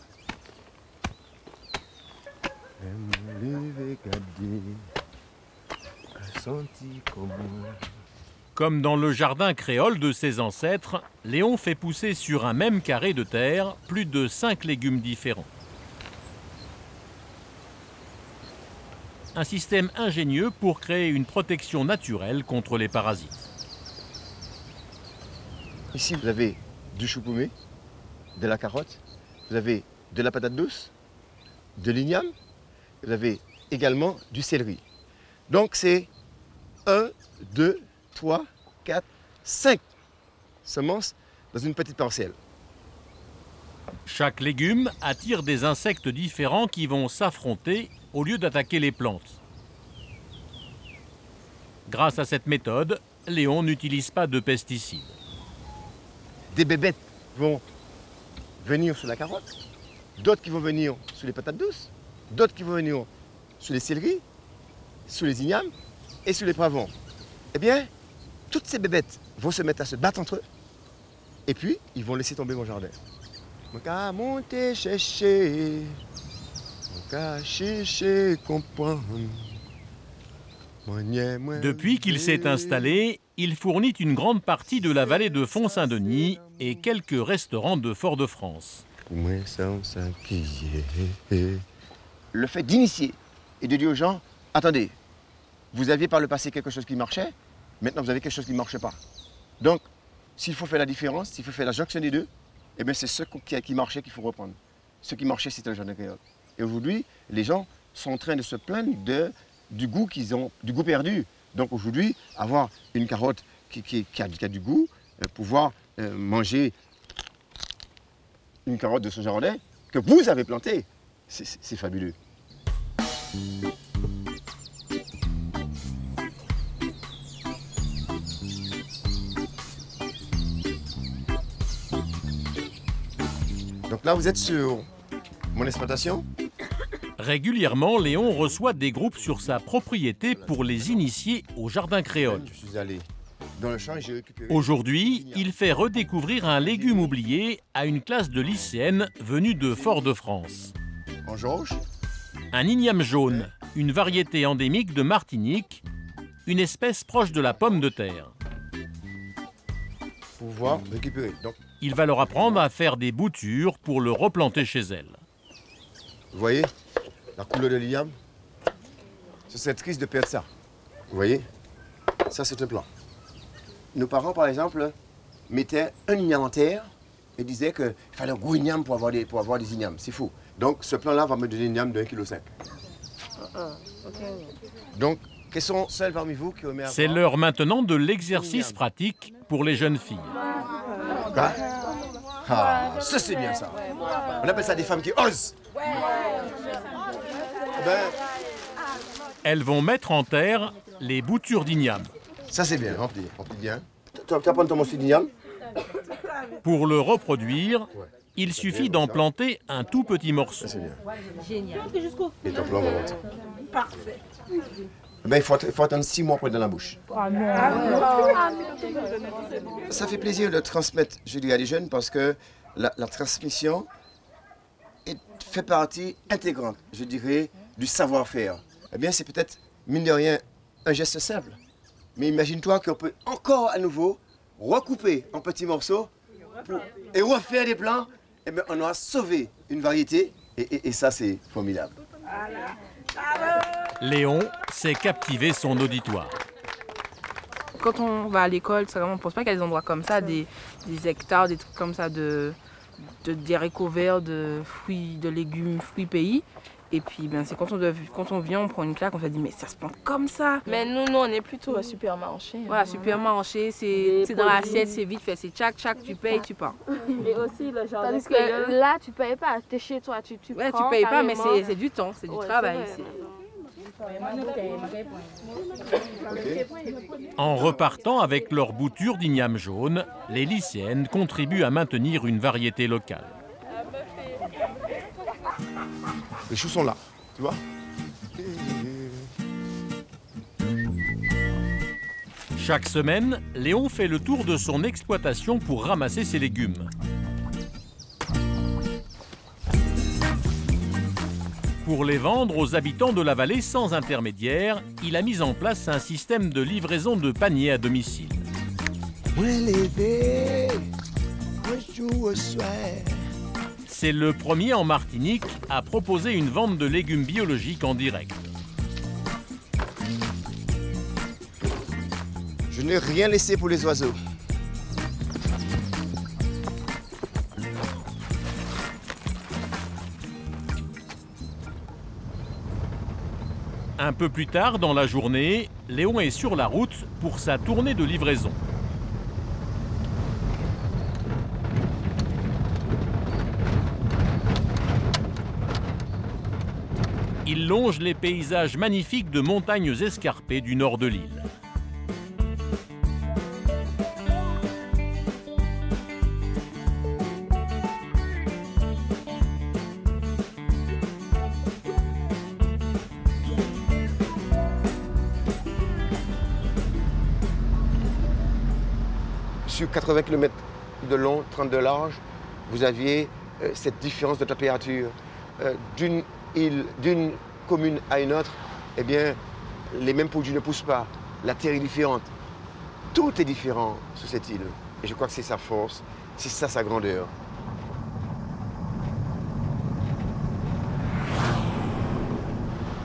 Comme dans le jardin créole de ses ancêtres, Léon fait pousser sur un même carré de terre plus de 5 légumes différents. Un système ingénieux pour créer une protection naturelle contre les parasites. Ici, vous avez du chou pommé, de la carotte, vous avez de la patate douce, de l'igname, vous avez également du céleri. Donc c'est 1, 2, 3, 4, 5 semences dans une petite parcelle. Chaque légume attire des insectes différents qui vont s'affronter au lieu d'attaquer les plantes. Grâce à cette méthode, Léon n'utilise pas de pesticides. Des bébêtes vont venir sur la carotte, d'autres qui vont venir sur les patates douces, d'autres qui vont venir sur les céleris, sur les ignames et sur les poivrons. Eh bien, toutes ces bébêtes vont se mettre à se battre entre eux et puis ils vont laisser tomber mon jardin. Depuis qu'il s'est installé, il fournit une grande partie de la vallée de Font-Saint-Denis et quelques restaurants de Fort-de-France. Le fait d'initier et de dire aux gens, attendez, vous aviez par le passé quelque chose qui marchait, maintenant vous avez quelque chose qui ne marche pas. Donc, s'il faut faire la différence, s'il faut faire la jonction des deux, eh bien c'est ce qui marchait qu'il faut reprendre. Ce qui marchait, c'était le jardin créole. Et aujourd'hui, les gens sont en train de se plaindre du goût perdu. Donc aujourd'hui, avoir une carotte qui a du goût, pouvoir manger une carotte de ce jardin que vous avez plantée, c'est fabuleux. Donc là, vous êtes sur mon exploitation. Régulièrement, Léon reçoit des groupes sur sa propriété pour les initier au jardin créole. Je suis allé dans le champ et j'ai récupéré. Aujourd'hui, il fait redécouvrir un légume oublié à une classe de lycéennes venues de Fort-de-France. En Georges. Un igname jaune, une variété endémique de Martinique, une espèce proche de la pomme de terre. Pouvoir récupérer. Donc, il va leur apprendre à faire des boutures pour le replanter chez elle. Vous voyez la couleur de l'igname? Ce serait triste de perdre ça. Vous voyez? Ça, c'est un plan. Nos parents, par exemple, mettaient un igname en terre et disaient qu'il fallait un gros igname pour avoir des ignames. C'est faux. Donc, ce plan-là va me donner une igname de 1,5 kg. Donc, quels sont celles parmi vous qui ont... C'est l'heure maintenant de l'exercice pratique pour les jeunes filles. Quoi? Ah, ça c'est bien ça. On appelle ça des femmes qui osent. Ben... Elles vont mettre en terre les boutures d'igname. Ça c'est bien, rempli bien. Tu vas prendre ton morceau d'igname. Pour le reproduire, il suffit d'en planter un tout petit morceau. C'est bien. Génial. Et ton plan va monter. Parfait. Ben, il faut attendre 6 mois pour être dans la bouche. Ça fait plaisir de transmettre, je dis à des jeunes, parce que la transmission fait partie intégrante, je dirais, du savoir-faire. Eh bien, c'est peut-être, mine de rien, un geste simple. Mais imagine-toi qu'on peut encore à nouveau recouper en petits morceaux et refaire des plans. Eh bien, on aura sauvé une variété et ça, c'est formidable. Léon sait captiver son auditoire. Quand on va à l'école, on ne pense pas qu'il y a des endroits comme ça, des hectares, des trucs comme ça, des haricots verts, de fruits, de légumes, fruits pays. Et puis c'est quand on vient, on prend une claque, on se dit mais ça se plante comme ça. Mais nous on est plutôt supermarché. Voilà, supermarché, c'est dans l'assiette, c'est vite fait, c'est tchac, tu payes, tu pars. Et aussi le genre tandis que là tu payes pas, t'es chez toi, tu ouais, prends. Tu payes pas, mais c'est du temps, c'est du travail. En repartant avec leur bouture d'igname jaune, les lycéennes contribuent à maintenir une variété locale. Les choux sont là, tu vois. Chaque semaine, Léon fait le tour de son exploitation pour ramasser ses légumes. Pour les vendre aux habitants de la vallée sans intermédiaire, il a mis en place un système de livraison de paniers à domicile. C'est le premier en Martinique à proposer une vente de légumes biologiques en direct. Je n'ai rien laissé pour les oiseaux. Un peu plus tard dans la journée, Léon est sur la route pour sa tournée de livraison. Il longe les paysages magnifiques de montagnes escarpées du nord de l'île. Sur 80 km de long, 30 de large, vous aviez cette différence de température d'une île, d'une commune à une autre. Eh bien, les mêmes produits ne poussent pas. La terre est différente. Tout est différent sur cette île. Et je crois que c'est sa force, c'est ça sa grandeur.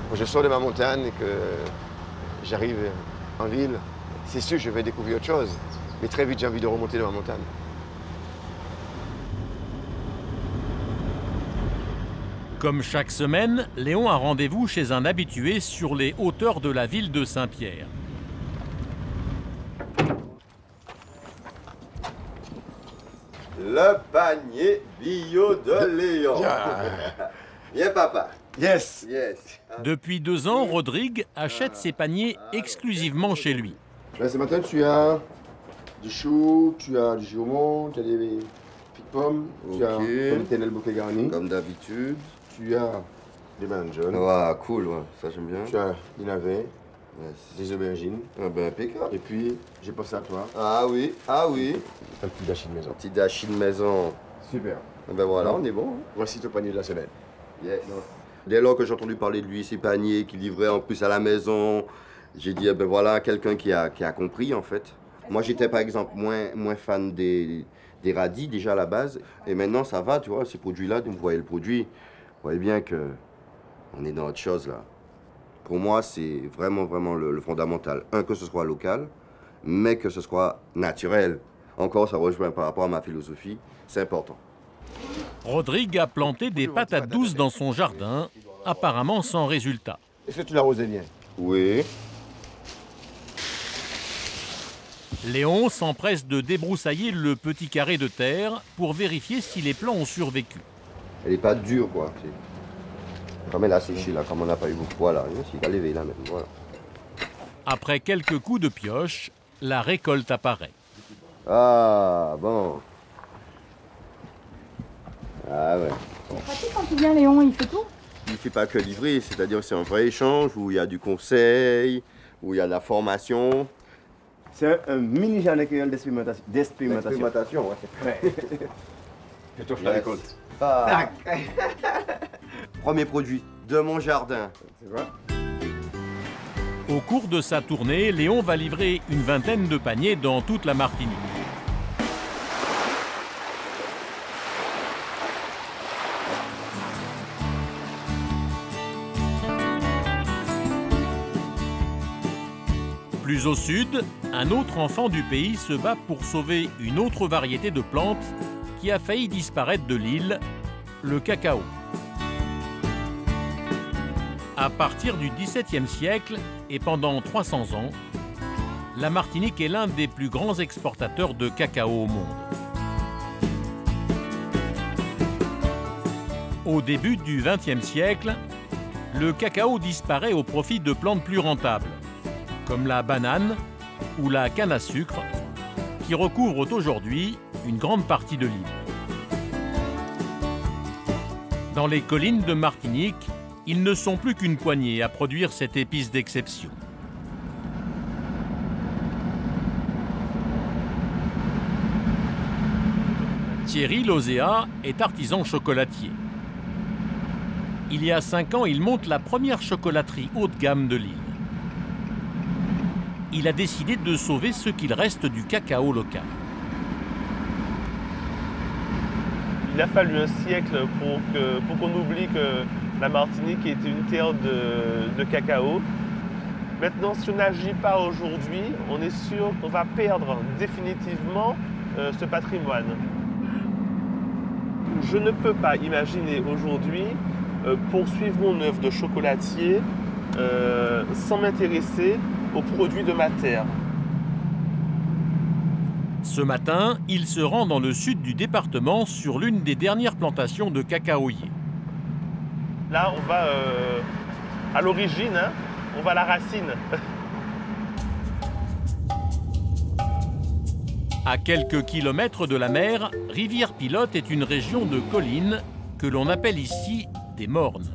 Quand je sors de ma montagne et que j'arrive en ville, c'est sûr que je vais découvrir autre chose. Mais très vite, j'ai envie de remonter dans ma montagne. Comme chaque semaine, Léon a rendez-vous chez un habitué sur les hauteurs de la ville de Saint-Pierre. Le panier bio de Léon. Bien papa. Yes. Depuis 2 ans, Rodrigue achète ses paniers exclusivement chez lui. Là, ce matin, tu as du chou, tu as du giromont, tu as des petites pommes, tu as un éternel bouquet garni. Comme d'habitude. Tu as des bananes jaunes. Ouais, cool, ouais. Ça j'aime bien. Tu as des navets, des aubergines. Ah ben impeccable. Et puis, j'ai pensé à toi. Ah oui. Un petit dashi de maison. Un petit dashi de maison. Super. Ah ben voilà, on est bon. Voici ton panier de la semaine. Yes. Dès lors que j'ai entendu parler de lui, ses paniers qu'il livrait en plus à la maison, j'ai dit, ben voilà, quelqu'un qui a compris en fait. Moi j'étais par exemple moins fan des radis déjà à la base. Et maintenant ça va, tu vois, ces produits-là, vous voyez le produit, vous voyez bien qu'on est dans autre chose là. Pour moi, c'est vraiment le fondamental. Un, que ce soit local, mais que ce soit naturel. Encore, ça rejoint par rapport à ma philosophie, c'est important. Rodrigue a planté des patates douces dans son jardin, apparemment sans résultat. Est-ce que tu l'arroses bien? Oui. Léon s'empresse de débroussailler le petit carré de terre pour vérifier si les plants ont survécu. Elle n'est pas dure, quoi. Comme elle a séché, là, comme on n'a pas eu beaucoup de poids, là. Il a levé, là, même. Voilà. Après quelques coups de pioche, la récolte apparaît. Ah, bon. Ah, ouais. C'est pratique quand tu viens, Léon, il fait tout? Il ne fait pas que livrer, c'est-à-dire que c'est un vrai échange où il y a du conseil, où il y a de la formation. C'est un mini jardin d'expérimentation. D'expérimentation, ouais. Je t'offre la récolte. Ah. Premier produit, de mon jardin. Tu vois? Au cours de sa tournée, Léon va livrer une vingtaine de paniers dans toute la Martinique. Plus au sud, un autre enfant du pays se bat pour sauver une autre variété de plantes qui a failli disparaître de l'île, le cacao. À partir du XVIIe siècle et pendant 300 ans, la Martinique est l'un des plus grands exportateurs de cacao au monde. Au début du XXe siècle, le cacao disparaît au profit de plantes plus rentables, comme la banane ou la canne à sucre, qui recouvrent aujourd'hui une grande partie de l'île. Dans les collines de Martinique, ils ne sont plus qu'une poignée à produire cette épice d'exception. Thierry Lozéa est artisan chocolatier. Il y a 5 ans, il monte la première chocolaterie haut de gamme de l'île. Il a décidé de sauver ce qu'il reste du cacao local. Il a fallu un siècle pour qu'on oublie que la Martinique était une terre de cacao. Maintenant, si on n'agit pas aujourd'hui, on est sûr qu'on va perdre définitivement ce patrimoine. Je ne peux pas imaginer aujourd'hui poursuivre mon œuvre de chocolatier sans m'intéresser aux produits de ma terre. Ce matin, il se rend dans le sud du département sur l'une des dernières plantations de cacaoyers. Là, on va à l'origine, hein, on va à la racine. À quelques kilomètres de la mer, Rivière-Pilote est une région de collines que l'on appelle ici des mornes.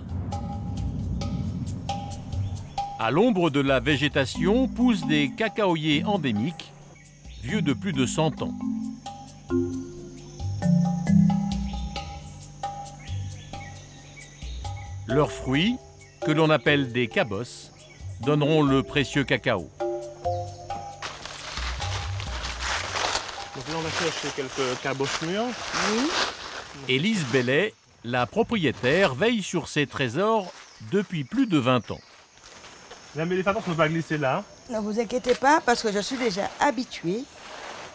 À l'ombre de la végétation poussent des cacaoyers endémiques, vieux de plus de 100 ans. Leurs fruits, que l'on appelle des cabosses, donneront le précieux cacao. Donc là, on va chercher quelques cabosses mûres. Oui. Élise Bellet, la propriétaire, veille sur ses trésors depuis plus de 20 ans. Là, mais les fatons ne peuvent pas glisser là. Ne vous inquiétez pas, parce que je suis déjà habituée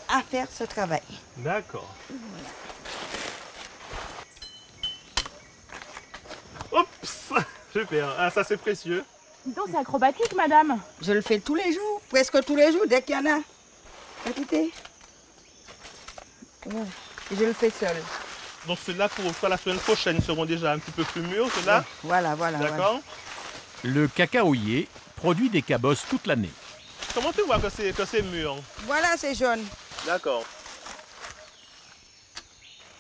à faire ce travail. D'accord. Oups, super. Ah, ça c'est précieux. Dis donc, c'est acrobatique, madame. Je le fais tous les jours, presque tous les jours, dès qu'il y en a. Écoutez. Voilà. Je le fais seul. Donc ceux-là, pour la semaine prochaine, ils seront déjà un petit peu plus mûrs, ceux-là. Voilà, voilà. D'accord. Voilà. Le cacaoyer produit des cabosses toute l'année. Comment tu vois que c'est mûr? Voilà, c'est jaune. D'accord.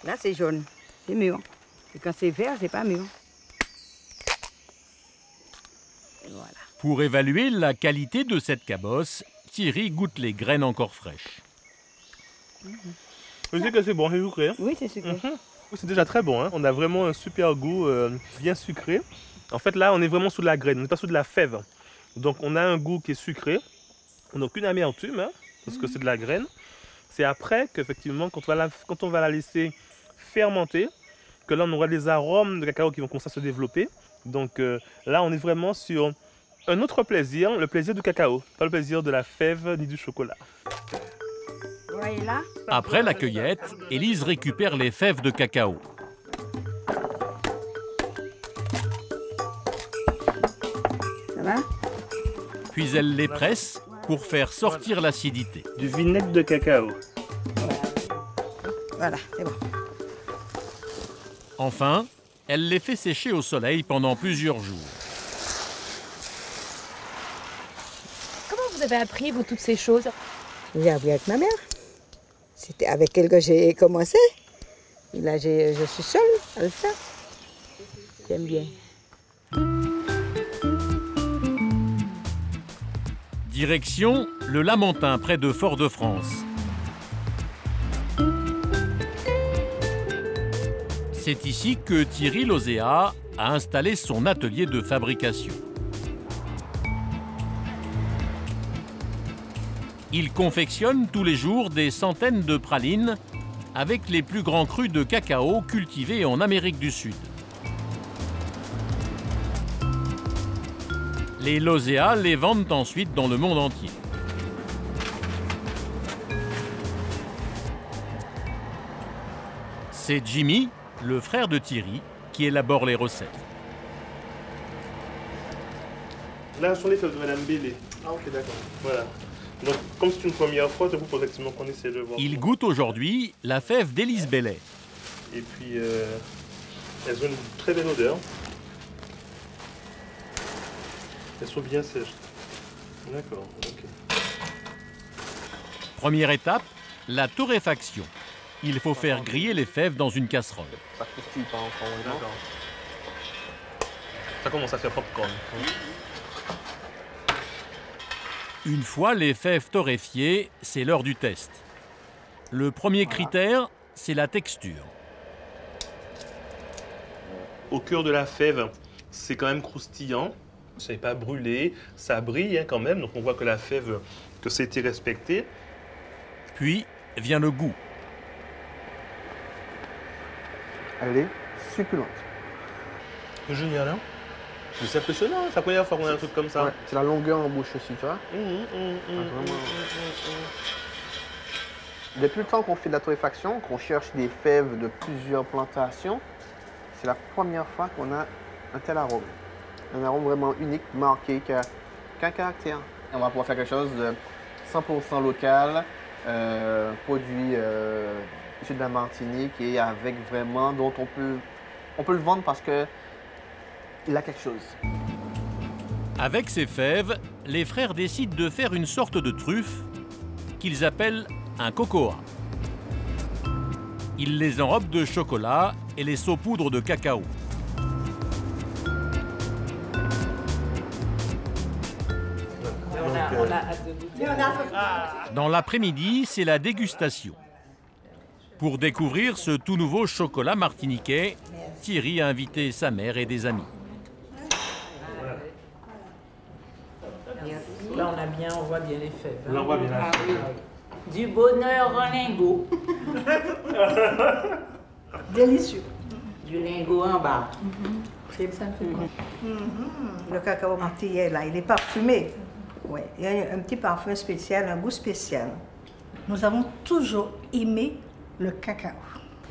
Là, c'est jaune. C'est mûr. Et quand c'est vert, c'est pas mûr. Et voilà. Pour évaluer la qualité de cette cabosse, Thierry goûte les graines encore fraîches. Vous savez que c'est bon, c'est sucré. Oui, c'est sucré. Oui, c'est déjà très bon. Hein. On a vraiment un super goût bien sucré. En fait, là, on est vraiment sous de la graine, on n'est pas sous de la fève. Donc, on a un goût qui est sucré. On n'a aucune amertume, hein, parce que c'est de la graine. C'est après qu'effectivement, quand on va la laisser fermenter, que là, on aura des arômes de cacao qui vont commencer à se développer. Donc là, on est vraiment sur un autre plaisir, le plaisir du cacao, pas le plaisir de la fève ni du chocolat. Là. Après la cueillette, Élise récupère les fèves de cacao. Ça va? Puis elle les presse pour faire sortir l'acidité. Du vinaigre de cacao. Voilà, c'est bon. Enfin, elle les fait sécher au soleil pendant plusieurs jours. Comment vous avez appris, vous, toutes ces choses? J'ai appris avec ma mère. C'était avec elle que j'ai commencé. Et là, je suis seule à le faire. J'aime bien. Direction le Lamentin, près de Fort-de-France. C'est ici que Thierry Lozéa a installé son atelier de fabrication. Il confectionne tous les jours des centaines de pralines avec les plus grands crus de cacao cultivés en Amérique du Sud. Les lauséats les vendent ensuite dans le monde entier. C'est Jimmy, le frère de Thierry, qui élabore les recettes. Là sont les fèves de Madame Bellé. Ah ok, d'accord. Voilà. Donc comme c'est une première fois, je vous propose effectivement qu'on essaie de voir. Il goûte aujourd'hui la fève d'Élise Bellet. Et puis elles ont une très belle odeur. Elles sont bien sèches. D'accord, ok. Première étape, la torréfaction. Il faut faire griller les fèves dans une casserole. Ça croustille pas encore, d'accord. Ça commence à faire popcorn. Une fois les fèves torréfiées, c'est l'heure du test. Le premier critère, c'est la texture. Au cœur de la fève, c'est quand même croustillant. Ça n'est pas brûlé, ça brille hein, quand même. Donc on voit que la fève, que ça a été respecté. Puis vient le goût. Elle est succulente. C'est génial, hein? C'est impressionnant, c'est la première fois qu'on a un truc comme ça. Ouais, c'est la longueur en bouche aussi, tu vois. Depuis le temps qu'on fait de la torréfaction, qu'on cherche des fèves de plusieurs plantations, c'est la première fois qu'on a un tel arôme. Un arôme vraiment unique, marqué, qui a qu'un caractère. On va pouvoir faire quelque chose de 100% local, produit issu de la Martinique et avec vraiment, dont on peut le vendre parce que il a quelque chose. Avec ces fèves, les frères décident de faire une sorte de truffe qu'ils appellent un cocoa. Ils les enrobent de chocolat et les saupoudrent de cacao. Dans l'après-midi, c'est la dégustation. Pour découvrir ce tout nouveau chocolat martiniquais, Thierry a invité sa mère et des amis. Là, on voit bien les fèves. Là, on voit bien la fève. Du bonheur en lingot. Délicieux. Du lingot en bas. C'est ça. Le cacao martillais, là, il est parfumé. Ouais. Il y a un petit parfum spécial, un goût spécial. Nous avons toujours aimé le cacao.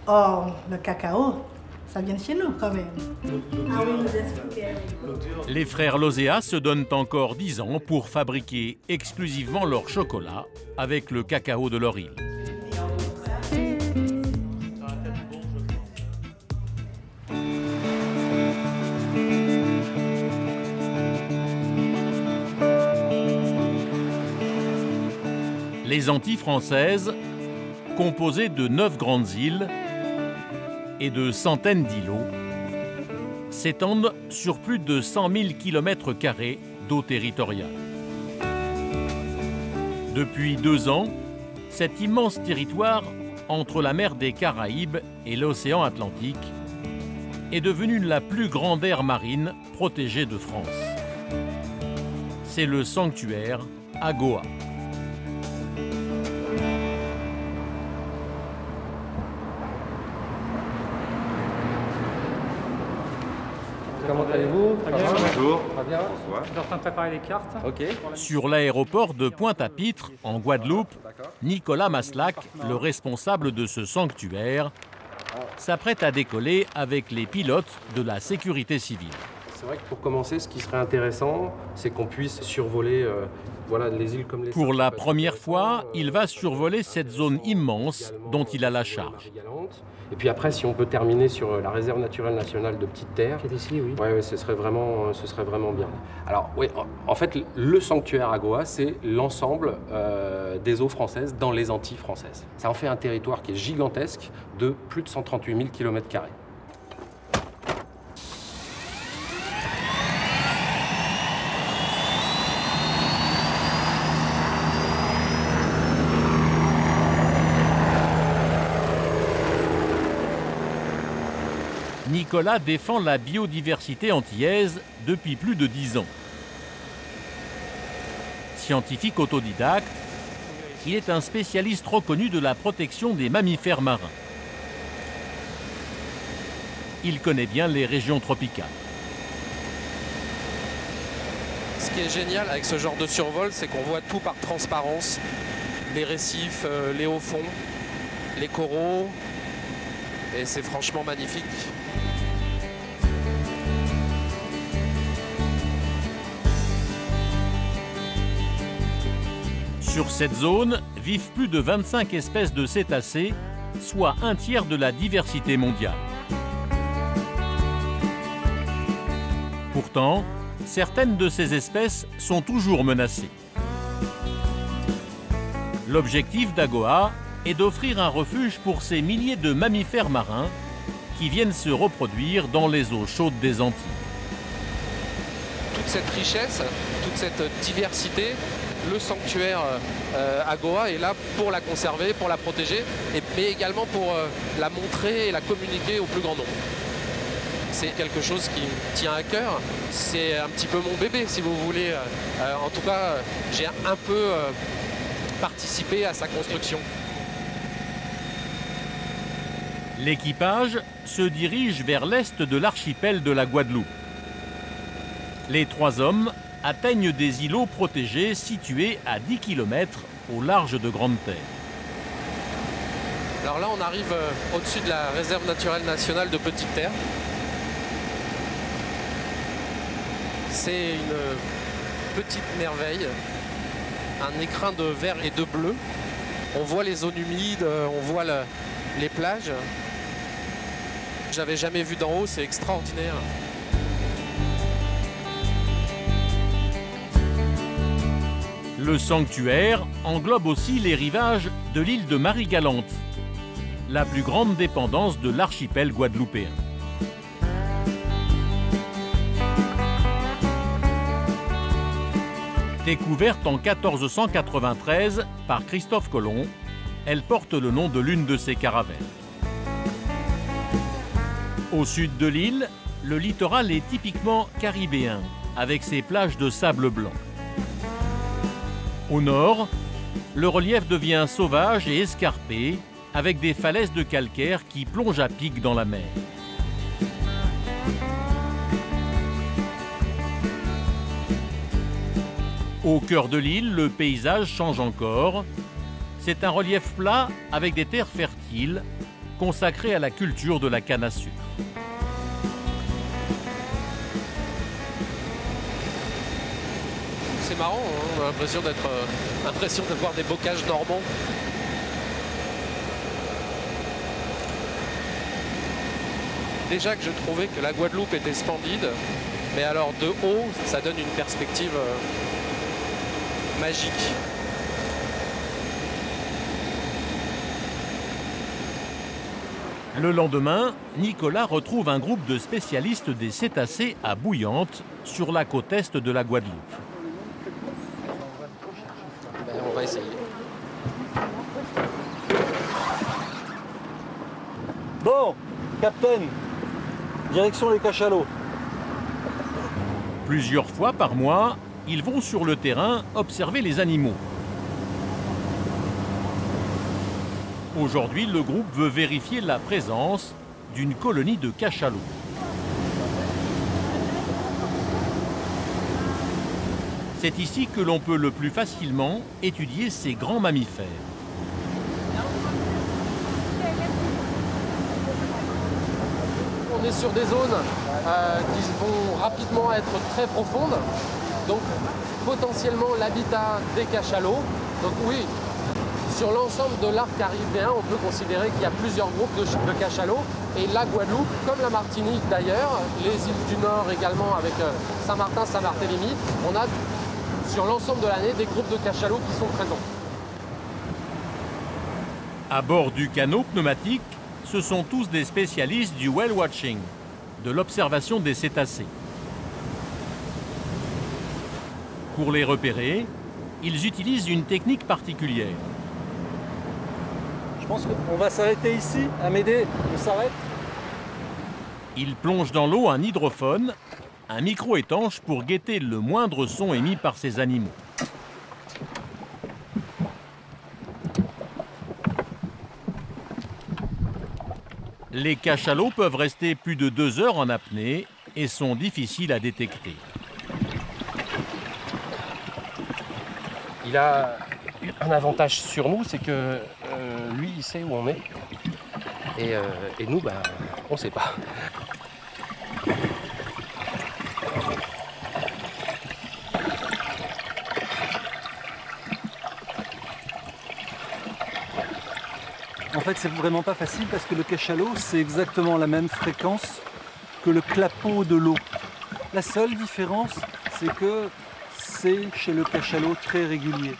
Or, le cacao, ça vient de chez nous quand même. Ah oui, nous expliquez. Les frères Lauséat se donnent encore 10 ans pour fabriquer exclusivement leur chocolat avec le cacao de leur île. Les Antilles françaises, composées de 9 grandes îles et de centaines d'îlots, s'étendent sur plus de 100 000 km² d'eau territoriale. Depuis 2 ans, cet immense territoire entre la mer des Caraïbes et l'océan Atlantique est devenu la plus grande aire marine protégée de France. C'est le sanctuaire AGOA. Comment allez-vous? Très bien. Bonjour. Très bien. Je suis en train de préparer les cartes. Ok. Sur l'aéroport de Pointe-à-Pitre, en Guadeloupe, Nicolas Maslac, le responsable de ce sanctuaire, s'apprête à décoller avec les pilotes de la sécurité civile. C'est vrai que pour commencer, ce qui serait intéressant, c'est qu'on puisse survoler voilà, les îles comme les... Pour la première fois, il va survoler cette zone immense dont il a la charge. Et puis après, si on peut terminer sur la réserve naturelle nationale de Petite Terre, qui est ici, oui. Ouais, ce serait vraiment bien. Alors, oui, en fait, le sanctuaire AGOA, c'est l'ensemble des eaux françaises dans les Antilles françaises. Ça en fait un territoire qui est gigantesque de plus de 138 000 km². Nicolas défend la biodiversité antillaise depuis plus de 10 ans. Scientifique autodidacte, il est un spécialiste reconnu de la protection des mammifères marins. Il connaît bien les régions tropicales. Ce qui est génial avec ce genre de survol, c'est qu'on voit tout par transparence. Les récifs, les hauts fonds, les coraux, et c'est franchement magnifique. Sur cette zone vivent plus de 25 espèces de cétacés, soit un tiers de la diversité mondiale. Pourtant, certaines de ces espèces sont toujours menacées. L'objectif d'AGOA est d'offrir un refuge pour ces milliers de mammifères marins qui viennent se reproduire dans les eaux chaudes des Antilles. Toute cette richesse, toute cette diversité, le sanctuaire AGOA est là pour la conserver, pour la protéger, mais également pour la montrer et la communiquer au plus grand nombre. C'est quelque chose qui me tient à cœur. C'est un petit peu mon bébé, si vous voulez. En tout cas, j'ai un peu participé à sa construction. L'équipage se dirige vers l'est de l'archipel de la Guadeloupe. Les 3 hommes atteignent des îlots protégés situés à 10 km au large de Grande-Terre. Alors là, on arrive au-dessus de la réserve naturelle nationale de Petite-Terre. C'est une petite merveille, un écrin de vert et de bleu. On voit les zones humides, on voit les plages. J'avais jamais vu d'en haut, c'est extraordinaire. Le sanctuaire englobe aussi les rivages de l'île de Marie-Galante, la plus grande dépendance de l'archipel guadeloupéen. Découverte en 1493 par Christophe Colomb, elle porte le nom de l'une de ses caravelles. Au sud de l'île, le littoral est typiquement caribéen, avec ses plages de sable blanc. Au nord, le relief devient sauvage et escarpé, avec des falaises de calcaire qui plongent à pic dans la mer. Au cœur de l'île, le paysage change encore. C'est un relief plat avec des terres fertiles, consacrées à la culture de la canne à sucre. C'est marrant, hein, on a l'impression de voir des bocages normands. Déjà que je trouvais que la Guadeloupe était splendide, mais alors de haut, ça donne une perspective magique. Le lendemain, Nicolas retrouve un groupe de spécialistes des cétacés à Bouillante, sur la côte est de la Guadeloupe. On va essayer. Bon, Capitaine, direction les cachalots. Plusieurs fois par mois, ils vont sur le terrain observer les animaux. Aujourd'hui, le groupe veut vérifier la présence d'une colonie de cachalots. C'est ici que l'on peut le plus facilement étudier ces grands mammifères. On est sur des zones qui vont rapidement être très profondes, donc potentiellement l'habitat des cachalots. Donc oui, sur l'ensemble de l'arc caribéen, on peut considérer qu'il y a plusieurs groupes de cachalots. Et la Guadeloupe, comme la Martinique d'ailleurs, les îles du Nord également avec Saint-Martin, Saint-Barthélemy, on a sur l'ensemble de l'année des groupes de cachalots qui sont présents. À bord du canot pneumatique, ce sont tous des spécialistes du whale watching, de l'observation des cétacés. Pour les repérer, ils utilisent une technique particulière. Je pense qu'on va s'arrêter ici. Amédée, on s'arrête. Il plonge dans l'eau un hydrophone, un micro étanche pour guetter le moindre son émis par ces animaux. Les cachalots peuvent rester plus de 2 heures en apnée et sont difficiles à détecter. Il a un avantage sur nous, c'est que lui, il sait où on est. Et nous, ben, on ne sait pas. En fait, c'est vraiment pas facile parce que le cachalot, c'est exactement la même fréquence que le clapot de l'eau. La seule différence, c'est que c'est chez le cachalot très régulier.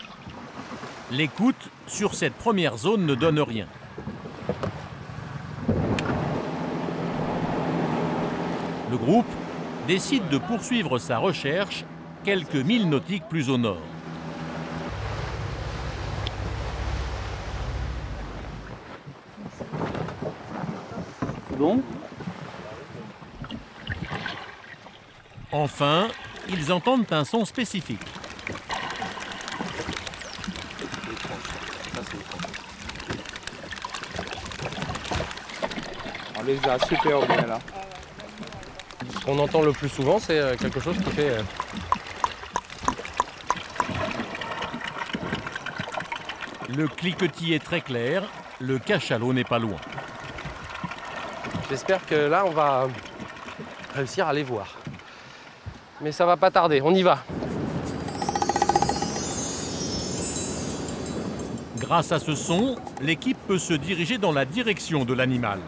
L'écoute sur cette première zone ne donne rien. Le groupe décide de poursuivre sa recherche quelques milles nautiques plus au nord. Bon. Enfin, ils entendent un son spécifique. On les a super bien là. Ce qu'on entend le plus souvent, c'est quelque chose qui fait... Le cliquetis est très clair, le cachalot n'est pas loin. J'espère que là, on va réussir à les voir. Mais ça va pas tarder, on y va. Grâce à ce son, l'équipe peut se diriger dans la direction de l'animal.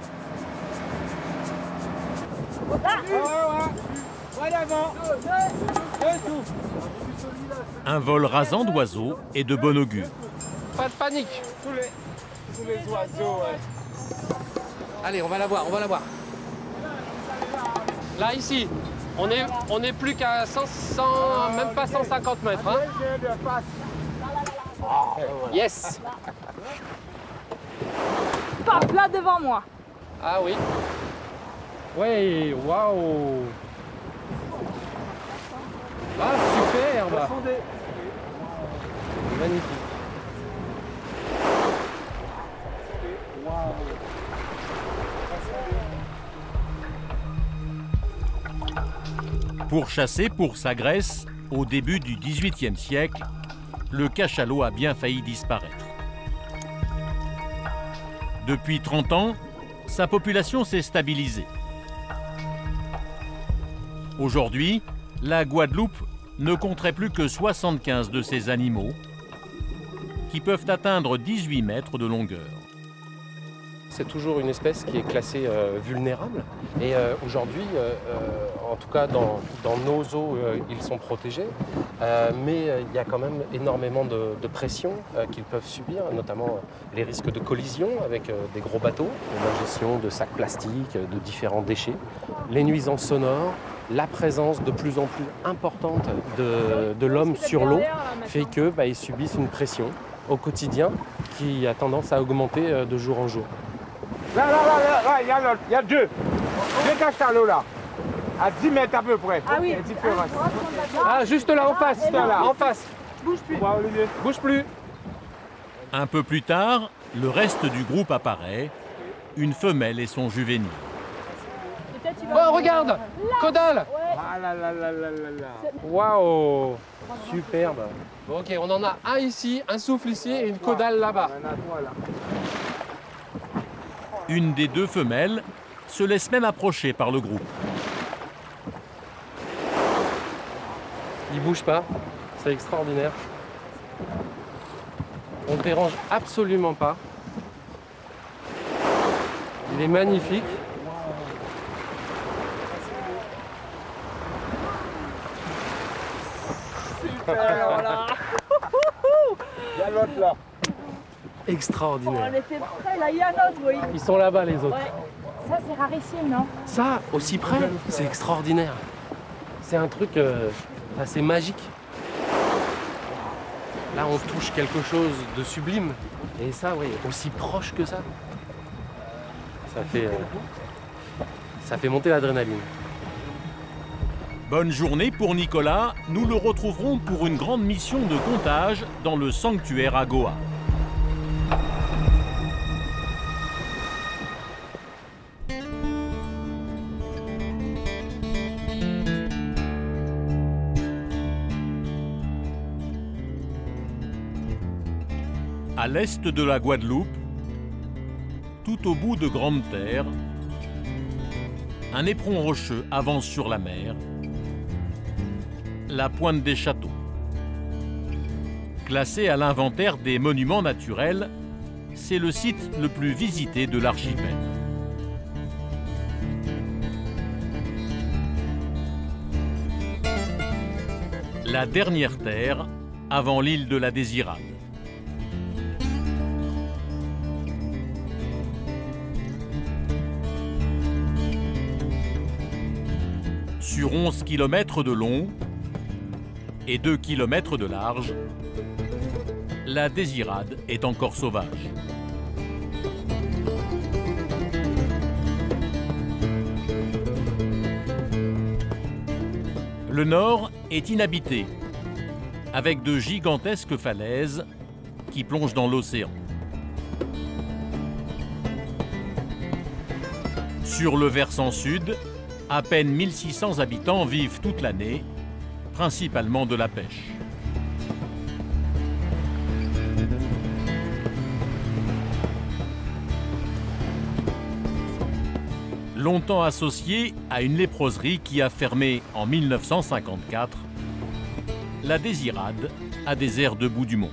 Un vol rasant d'oiseaux est de bon augure. Pas de panique. Tous les oiseaux, ouais. Allez, on va la voir, on va la voir. Là, ici, on est plus qu'à 100, même pas 150 mètres. Hein. Yes. Paf, là devant moi. Ah oui. Ouais, waouh. Ah, superbe. Magnifique. Pourchassé pour sa graisse au début du XVIIIe siècle, le cachalot a bien failli disparaître. Depuis 30 ans, sa population s'est stabilisée. Aujourd'hui, la Guadeloupe ne compterait plus que 75 de ces animaux qui peuvent atteindre 18 mètres de longueur. C'est toujours une espèce qui est classée vulnérable. Et aujourd'hui, en tout cas dans nos eaux, ils sont protégés. Mais il y a quand même énormément de pression qu'ils peuvent subir, notamment les risques de collision avec des gros bateaux, la gestion de sacs plastiques, de différents déchets, les nuisances sonores, la présence de plus en plus importante de l'homme sur l'eau fait qu'ils subissent une pression au quotidien qui a tendance à augmenter de jour en jour. Là, il y a deux cachalots là, à 10 mètres à peu près. Ah oui. Ah, juste là, en face, là, en face. Bouge plus. Bouge plus. Un peu plus tard, le reste du groupe apparaît, une femelle et son juvénile. Oh, regarde, caudale. Ah là là là là là là. Waouh, superbe. Bon, ok, on en a un ici, un souffle ici et une caudale là-bas. Une des deux femelles se laisse même approcher par le groupe. Il bouge pas, c'est extraordinaire. On ne dérange absolument pas. Il est magnifique. Voilà. Il y a l'autre là. Extraordinaire. On était près, là il y a un autre, oui. Ils sont là-bas les autres. Ouais. Ça c'est rarissime, non? Ça, aussi près, c'est extraordinaire. C'est un truc assez magique. Là, on touche quelque chose de sublime. Et ça, oui, aussi proche que ça. Ça fait... Ça fait monter l'adrénaline. Bonne journée pour Nicolas, nous le retrouverons pour une grande mission de comptage dans le sanctuaire à Goa. À l'est de la Guadeloupe, tout au bout de Grande Terre, un éperon rocheux avance sur la mer, la Pointe des Châteaux. Classé à l'inventaire des monuments naturels, c'est le site le plus visité de l'archipel. La dernière terre avant l'île de la Désirade. Sur 11 km de long et 2 km de large, la Désirade est encore sauvage. Le nord est inhabité, avec de gigantesques falaises qui plongent dans l'océan. Sur le versant sud, à peine 1600 habitants vivent toute l'année, principalement de la pêche. Longtemps associée à une léproserie qui a fermé en 1954, la Désirade a des airs de bout du monde.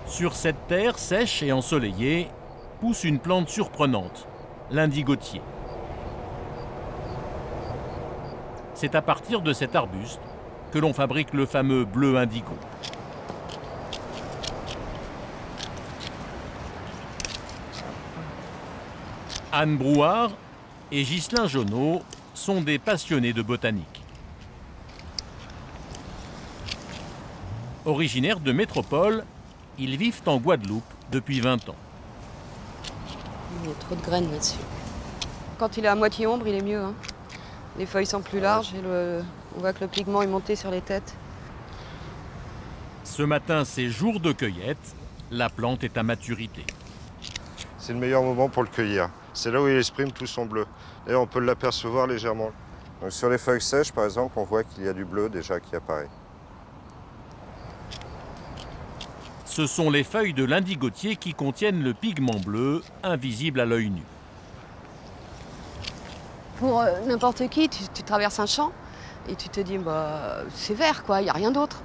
Sur cette terre sèche et ensoleillée pousse une plante surprenante, l'indigotier. C'est à partir de cet arbuste que l'on fabrique le fameux bleu indigo. Anne Brouard et Ghislain Jonot sont des passionnés de botanique. Originaires de métropole, ils vivent en Guadeloupe depuis 20 ans. Il y a trop de graines là-dessus. Quand il est à moitié ombre, il est mieux. Hein. Les feuilles sont plus larges et on voit que le pigment est monté sur les têtes. Ce matin, c'est jour de cueillette. La plante est à maturité. C'est le meilleur moment pour le cueillir. C'est là où il exprime tout son bleu. D'ailleurs, on peut l'apercevoir légèrement. Donc, sur les feuilles sèches, par exemple, on voit qu'il y a du bleu déjà qui apparaît. Ce sont les feuilles de l'indigotier qui contiennent le pigment bleu, invisible à l'œil nu. Pour n'importe qui, tu traverses un champ et tu te dis bah, c'est vert, quoi, il n'y a rien d'autre.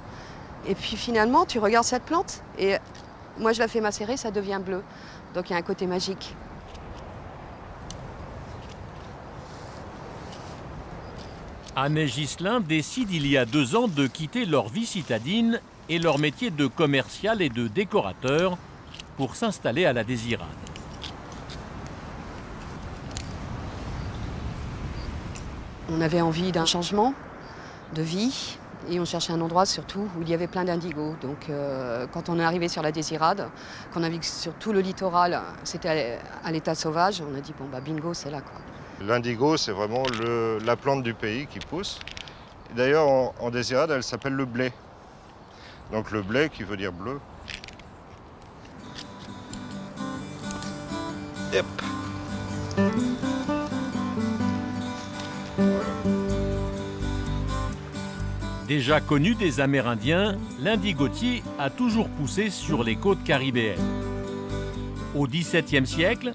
Et puis finalement, tu regardes cette plante et moi je la fais macérer, ça devient bleu. Donc il y a un côté magique. Anne et Ghislain décident il y a 2 ans de quitter leur vie citadine et leur métier de commercial et de décorateur pour s'installer à la Désirade. On avait envie d'un changement de vie et on cherchait un endroit surtout où il y avait plein d'indigos. Donc quand on est arrivé sur la Désirade, qu'on a vu que sur tout le littoral c'était à l'état sauvage, on a dit bon bah bingo, c'est là quoi. L'indigo, c'est vraiment la plante du pays qui pousse. D'ailleurs, en Désirade, elle s'appelle le blé. Donc le blé qui veut dire bleu. Yep. Déjà connu des Amérindiens, l'indigotier a toujours poussé sur les côtes caribéennes. Au XVIIe siècle,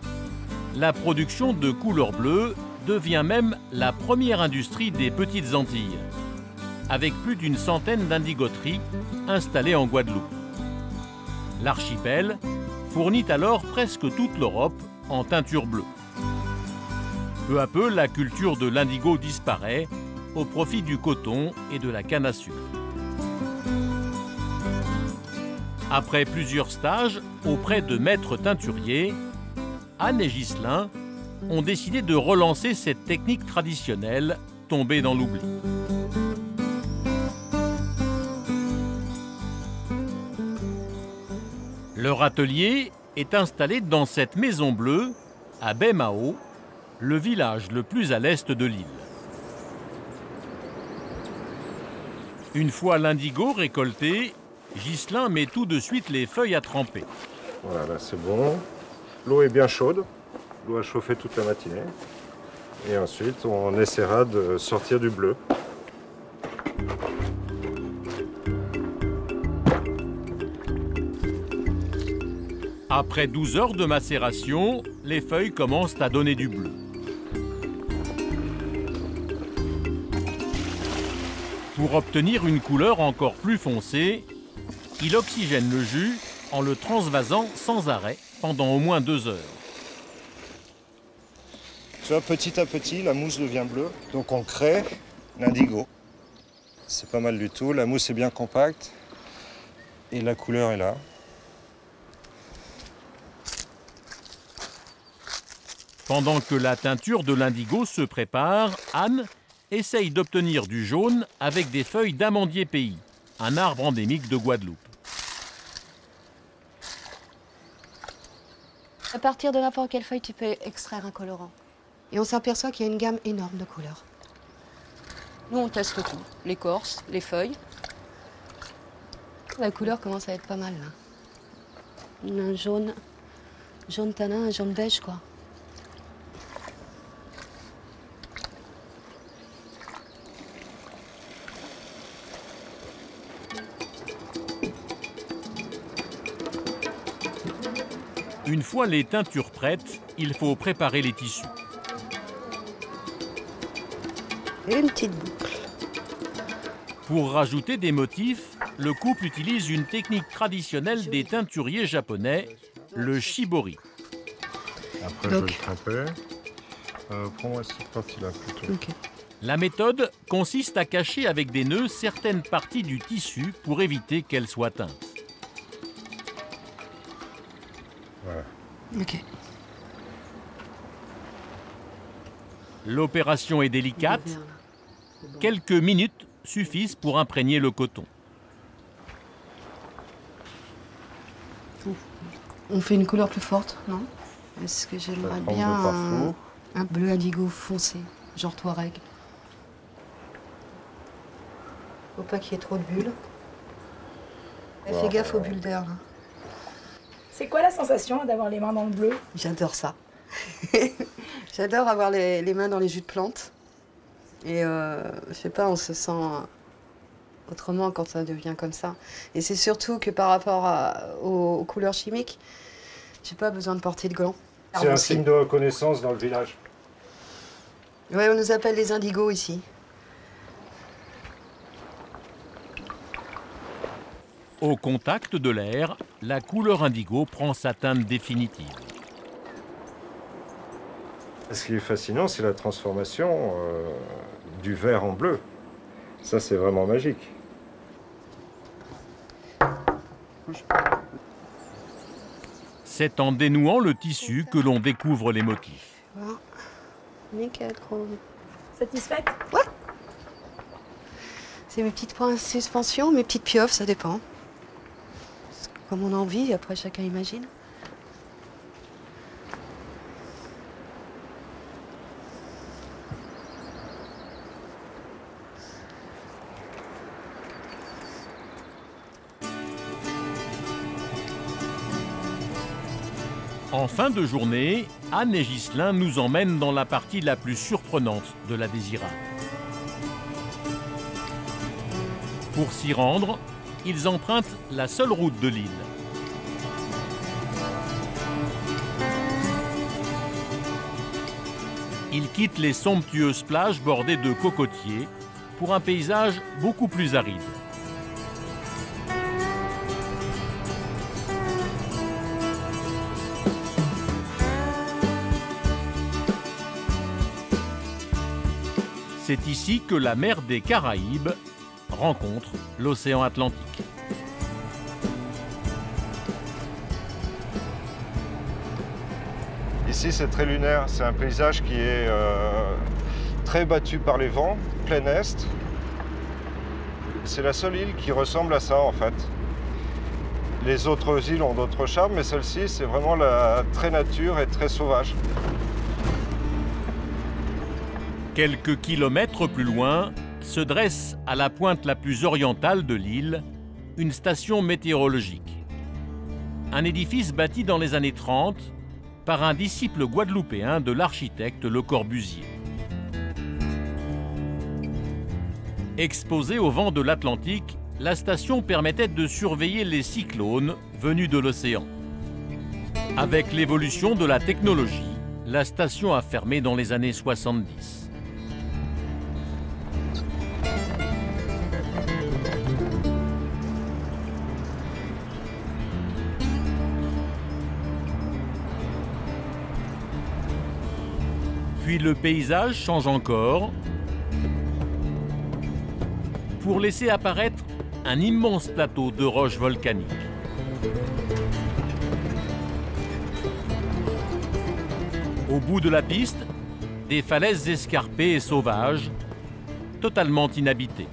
la production de couleur bleue devient même la première industrie des Petites Antilles, avec plus d'une centaine d'indigoteries installées en Guadeloupe. L'archipel fournit alors presque toute l'Europe en teinture bleue. Peu à peu, la culture de l'indigo disparaît au profit du coton et de la canne à sucre. Après plusieurs stages auprès de maîtres teinturiers, Anne et Ghislain ont décidé de relancer cette technique traditionnelle tombée dans l'oubli. Leur atelier est installé dans cette maison bleue, à Baie-Mahault, le village le plus à l'est de l'île. Une fois l'indigo récolté, Ghislain met tout de suite les feuilles à tremper. Voilà, là c'est bon. L'eau est bien chaude. L'eau a chauffé toute la matinée. Et ensuite, on essaiera de sortir du bleu. Après 12 heures de macération, les feuilles commencent à donner du bleu. Pour obtenir une couleur encore plus foncée, il oxygène le jus en le transvasant sans arrêt pendant au moins 2 heures. Tu vois, petit à petit, la mousse devient bleue, donc on crée l'indigo. C'est pas mal du tout, la mousse est bien compacte et la couleur est là. Pendant que la teinture de l'indigo se prépare, Anne essaye d'obtenir du jaune avec des feuilles d'amandier pays, un arbre endémique de Guadeloupe. À partir de n'importe quelle feuille, tu peux extraire un colorant. Et on s'aperçoit qu'il y a une gamme énorme de couleurs. Nous, on teste tout. L'écorce, les feuilles. La couleur commence à être pas mal, là. Un jaune tanin, un jaune beige, quoi. Une fois les teintures prêtes, il faut préparer les tissus. Et une petite boucle. Pour rajouter des motifs, le couple utilise une technique traditionnelle des teinturiers japonais, le shibori. Après, je vais le tremper. Prends-moi cette partie-là plutôt. Okay. La méthode consiste à cacher avec des nœuds certaines parties du tissu pour éviter qu'elles soient teintes. Voilà. Ok. L'opération est délicate. Quelques minutes suffisent pour imprégner le coton. On fait une couleur plus forte, non? Est-ce que j'aimerais bien un bleu indigo foncé, genre Touareg? Faut pas qu'il y ait trop de bulles. Fais gaffe aux bulles d'air, là. C'est quoi la sensation d'avoir les mains dans le bleu? J'adore ça. J'adore avoir les mains dans les jus de plantes. Et je sais pas, on se sent autrement quand ça devient comme ça. Et c'est surtout que par rapport aux couleurs chimiques, j'ai pas besoin de porter de gants. C'est un signe de reconnaissance dans le village. Ouais, on nous appelle les indigos ici. Au contact de l'air, la couleur indigo prend sa teinte définitive. Ce qui est fascinant, c'est la transformation du vert en bleu. Ça, c'est vraiment magique. C'est en dénouant le tissu que l'on découvre les motifs. Voilà. Nickel, chrome. Satisfaite? Ouais. C'est mes petites points de suspension, mes petites pieuvres, ça dépend. Comme on a envie, après chacun imagine. En fin de journée, Anne et Ghislain nous emmènent dans la partie la plus surprenante de la Désirade. Pour s'y rendre, ils empruntent la seule route de l'île. Ils quittent les somptueuses plages bordées de cocotiers pour un paysage beaucoup plus aride. C'est ici que la mer des Caraïbes rencontre l'océan Atlantique. Ici, c'est très lunaire. C'est un paysage qui est très battu par les vents, plein est. C'est la seule île qui ressemble à ça, en fait. Les autres îles ont d'autres charmes, mais celle-ci, c'est vraiment très nature et très sauvage. Quelques kilomètres plus loin, se dresse à la pointe la plus orientale de l'île, une station météorologique. Un édifice bâti dans les années 30 par un disciple guadeloupéen de l'architecte Le Corbusier. Exposée au vent de l'Atlantique, la station permettait de surveiller les cyclones venus de l'océan. Avec l'évolution de la technologie, la station a fermé dans les années 70. Puis le paysage change encore pour laisser apparaître un immense plateau de roches volcaniques. Au bout de la piste, des falaises escarpées et sauvages, totalement inhabitées.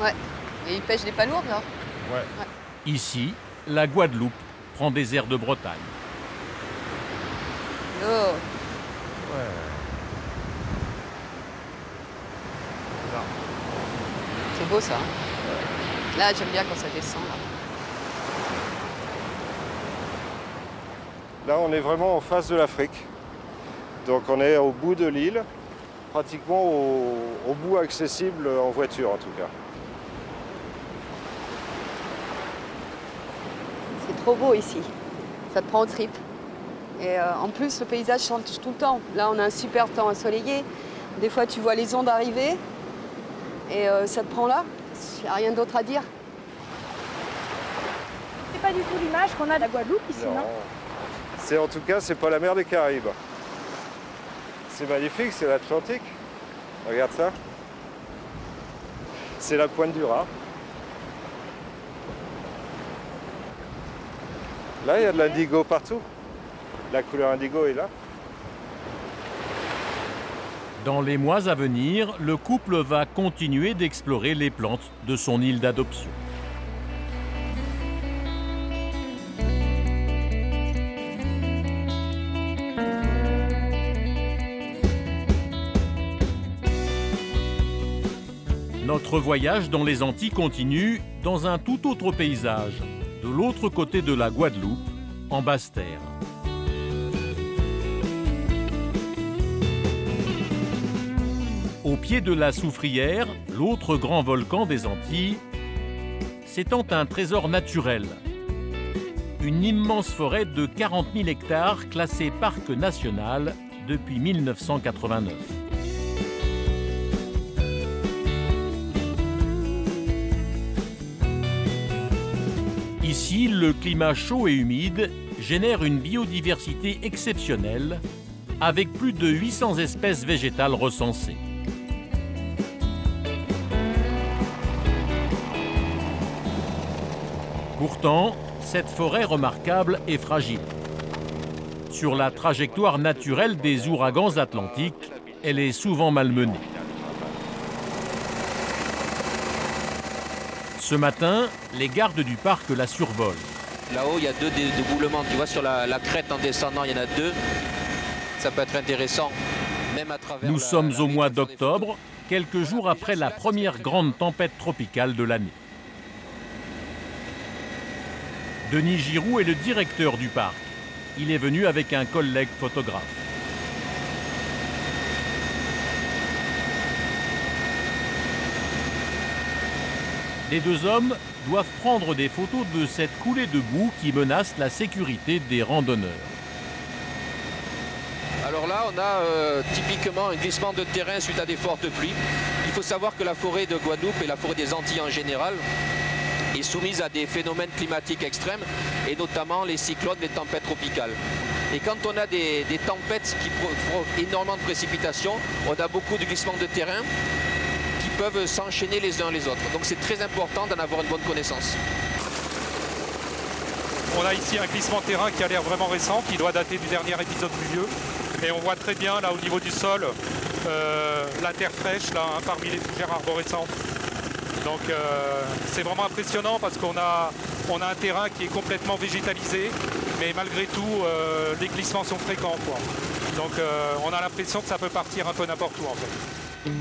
Ouais, et ils pêchent des palourdes là. Ouais. Ici, la Guadeloupe prend des airs de Bretagne. Oh. Ouais. C'est beau ça. Hein. Là, j'aime bien quand ça descend. Là, on est vraiment en face de l'Afrique. Donc on est au bout de l'île, pratiquement au bout accessible en voiture en tout cas. C'est trop beau ici. Ça te prend au trip. Et en plus, le paysage change tout le temps. Là, on a un super temps ensoleillé. Des fois, tu vois les ondes arriver. Et ça te prend là. Il n'y a rien d'autre à dire. C'est pas du tout l'image qu'on a de la Guadeloupe ici, non? En tout cas, c'est pas la mer des Caraïbes. C'est magnifique, c'est l'Atlantique. Regarde ça. C'est la pointe du Raz. Là, il y a de l'indigo partout. La couleur indigo est là. Dans les mois à venir, le couple va continuer d'explorer les plantes de son île d'adoption. Notre voyage dans les Antilles continue dans un tout autre paysage, de l'autre côté de la Guadeloupe, en Basse-Terre. Au pied de la Soufrière, l'autre grand volcan des Antilles, s'étend un trésor naturel. Une immense forêt de 40 000 hectares classée parc national depuis 1989. Ici, le climat chaud et humide génère une biodiversité exceptionnelle avec plus de 800 espèces végétales recensées. Pourtant, cette forêt remarquable est fragile. Sur la trajectoire naturelle des ouragans atlantiques, elle est souvent malmenée. Ce matin, les gardes du parc la survolent. Là-haut, il y a deux déboulements. Tu vois, sur la crête en descendant, il y en a deux. Ça peut être intéressant, même à travers... Nous sommes au mois d'octobre, quelques jours après la première grande tempête tropicale de l'année. Denis Giroux est le directeur du parc. Il est venu avec un collègue photographe. Les deux hommes doivent prendre des photos de cette coulée de boue qui menace la sécurité des randonneurs. Alors là, on a typiquement un glissement de terrain suite à des fortes pluies. Il faut savoir que la forêt de Guadeloupe et la forêt des Antilles en général est soumise à des phénomènes climatiques extrêmes, et notamment les cyclones, les tempêtes tropicales. Et quand on a des tempêtes qui provoquent énormément de précipitations, on a beaucoup de glissements de terrain qui peuvent s'enchaîner les uns les autres. Donc c'est très important d'en avoir une bonne connaissance. On a ici un glissement de terrain qui a l'air vraiment récent, qui doit dater du dernier épisode pluvieux. Et on voit très bien là au niveau du sol la terre fraîche là, hein, parmi les fougères arborescentes. Donc c'est vraiment impressionnant parce qu'on a un terrain qui est complètement végétalisé, mais malgré tout, les glissements sont fréquents, quoi. Donc on a l'impression que ça peut partir un peu n'importe où en fait.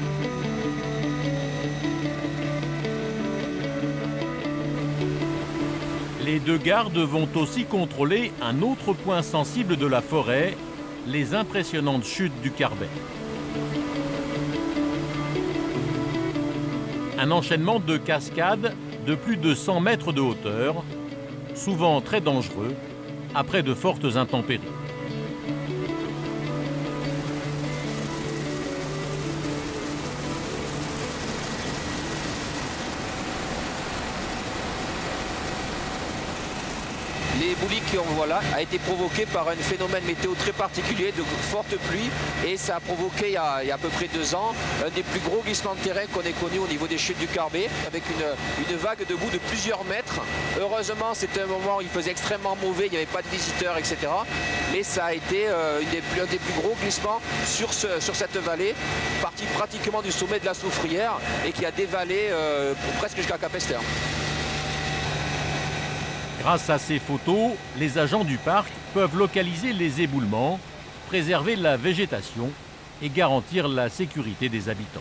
Les deux gardes vont aussi contrôler un autre point sensible de la forêt, les impressionnantes chutes du Carbet. Un enchaînement de cascades de plus de 100 mètres de hauteur, souvent très dangereux, après de fortes intempéries. Les boulis qu'on voit là a été provoqué par un phénomène météo très particulier de fortes pluies et ça a provoqué il y a à peu près 2 ans un des plus gros glissements de terrain qu'on ait connu au niveau des chutes du Carbet avec une vague de boue de plusieurs mètres. Heureusement c'était un moment où il faisait extrêmement mauvais, il n'y avait pas de visiteurs, etc. Mais ça a été un des plus gros glissements sur cette vallée, partie pratiquement du sommet de la Soufrière et qui a dévalé presque jusqu'à Capesterre. Grâce à ces photos, les agents du parc peuvent localiser les éboulements, préserver la végétation et garantir la sécurité des habitants.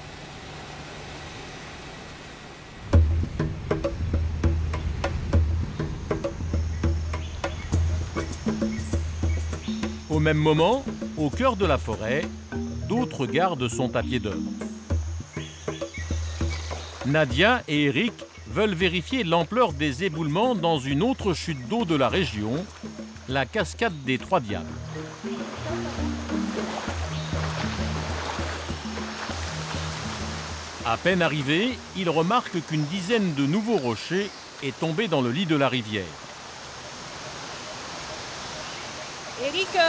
Au même moment, au cœur de la forêt, d'autres gardes sont à pied d'œuvre. Nadia et Eric veulent vérifier l'ampleur des éboulements dans une autre chute d'eau de la région, la cascade des Trois Diables. À peine arrivés, ils remarquent qu'une dizaine de nouveaux rochers est tombée dans le lit de la rivière. Eric, ça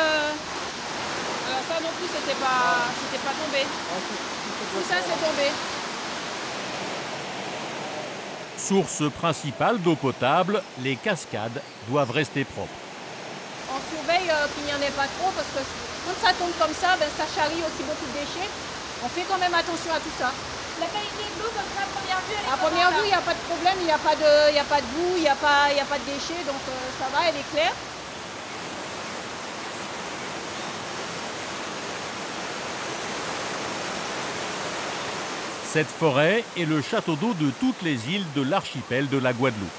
non plus, c'était pas tombé. Tout ça, c'est tombé. Source principale d'eau potable, les cascades doivent rester propres. On surveille qu'il n'y en ait pas trop parce que quand ça tombe comme ça, ça charrie aussi beaucoup de déchets. On fait quand même attention à tout ça. La qualité de l'eau, comme ça, à première vue, elle est à première vue, il n'y a pas de problème, il n'y a pas de boue, il n'y a pas de déchets, donc ça va, elle est claire. Cette forêt est le château d'eau de toutes les îles de l'archipel de la Guadeloupe.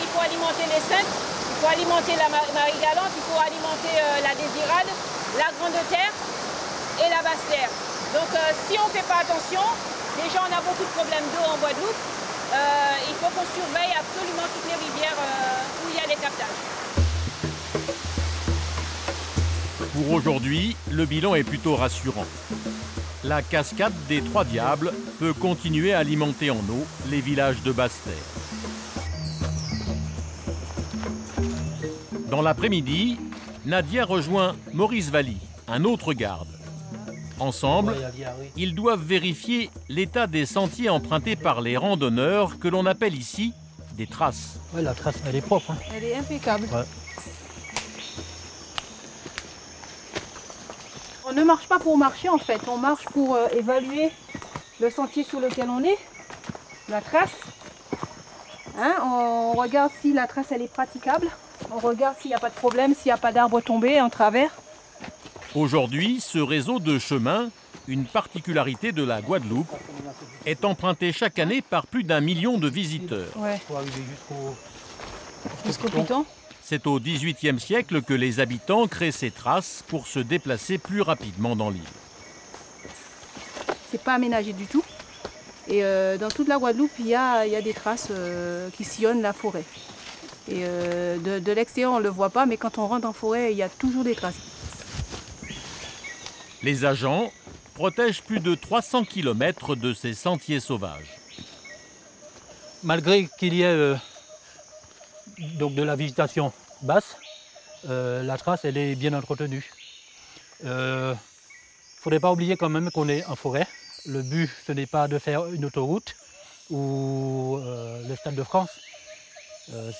Il faut alimenter les Saintes, il faut alimenter la Marie-Galante, il faut alimenter la Désirade, la Grande Terre et la Basse Terre. Donc si on ne fait pas attention, déjà on a beaucoup de problèmes d'eau en Guadeloupe, il faut qu'on surveille absolument toutes les rivières où il y a les captages. Pour aujourd'hui, le bilan est plutôt rassurant. La cascade des Trois Diables peut continuer à alimenter en eau les villages de Basse-Terre. Dans l'après-midi, Nadia rejoint Maurice Valli, un autre garde. Ensemble, ils doivent vérifier l'état des sentiers empruntés par les randonneurs que l'on appelle ici des traces. Oui, la trace, elle est propre. Hein. Elle est impeccable. Ouais. On ne marche pas pour marcher en fait, on marche pour évaluer le sentier sur lequel on est, la trace. Hein, on regarde si la trace elle est praticable, on regarde s'il n'y a pas de problème, s'il n'y a pas d'arbres tombés en travers. Aujourd'hui, ce réseau de chemins, une particularité de la Guadeloupe, est emprunté chaque année par plus d'1 million de visiteurs. Ouais. Jusqu'au Piton. C'est au XVIIIe siècle que les habitants créent ces traces pour se déplacer plus rapidement dans l'île. C'est pas aménagé du tout. Et dans toute la Guadeloupe, il y a des traces qui sillonnent la forêt. Et de l'extérieur, on ne le voit pas, mais quand on rentre en forêt, il y a toujours des traces. Les agents protègent plus de 300 km de ces sentiers sauvages. Malgré qu'il y ait donc de la végétation basse, la trace elle est bien entretenue. Il ne faudrait pas oublier quand même qu'on est en forêt. Le but ce n'est pas de faire une autoroute ou le Stade de France,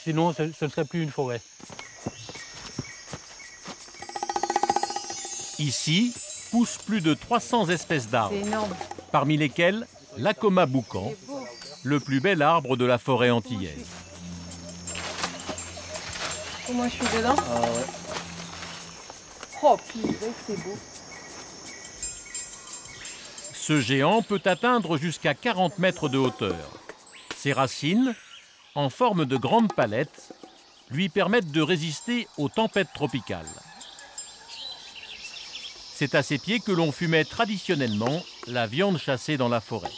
sinon ce ne serait plus une forêt. Ici, poussent plus de 300 espèces d'arbres, C'est énorme. parmi lesquelles l'Acoma boucan, le plus bel arbre de la forêt antillaise. Moi, je suis dedans. Ah ouais. Oh, purée, c'est beau. Ce géant peut atteindre jusqu'à 40 mètres de hauteur. Ses racines, en forme de grandes palettes, lui permettent de résister aux tempêtes tropicales. C'est à ses pieds que l'on fumait traditionnellement la viande chassée dans la forêt.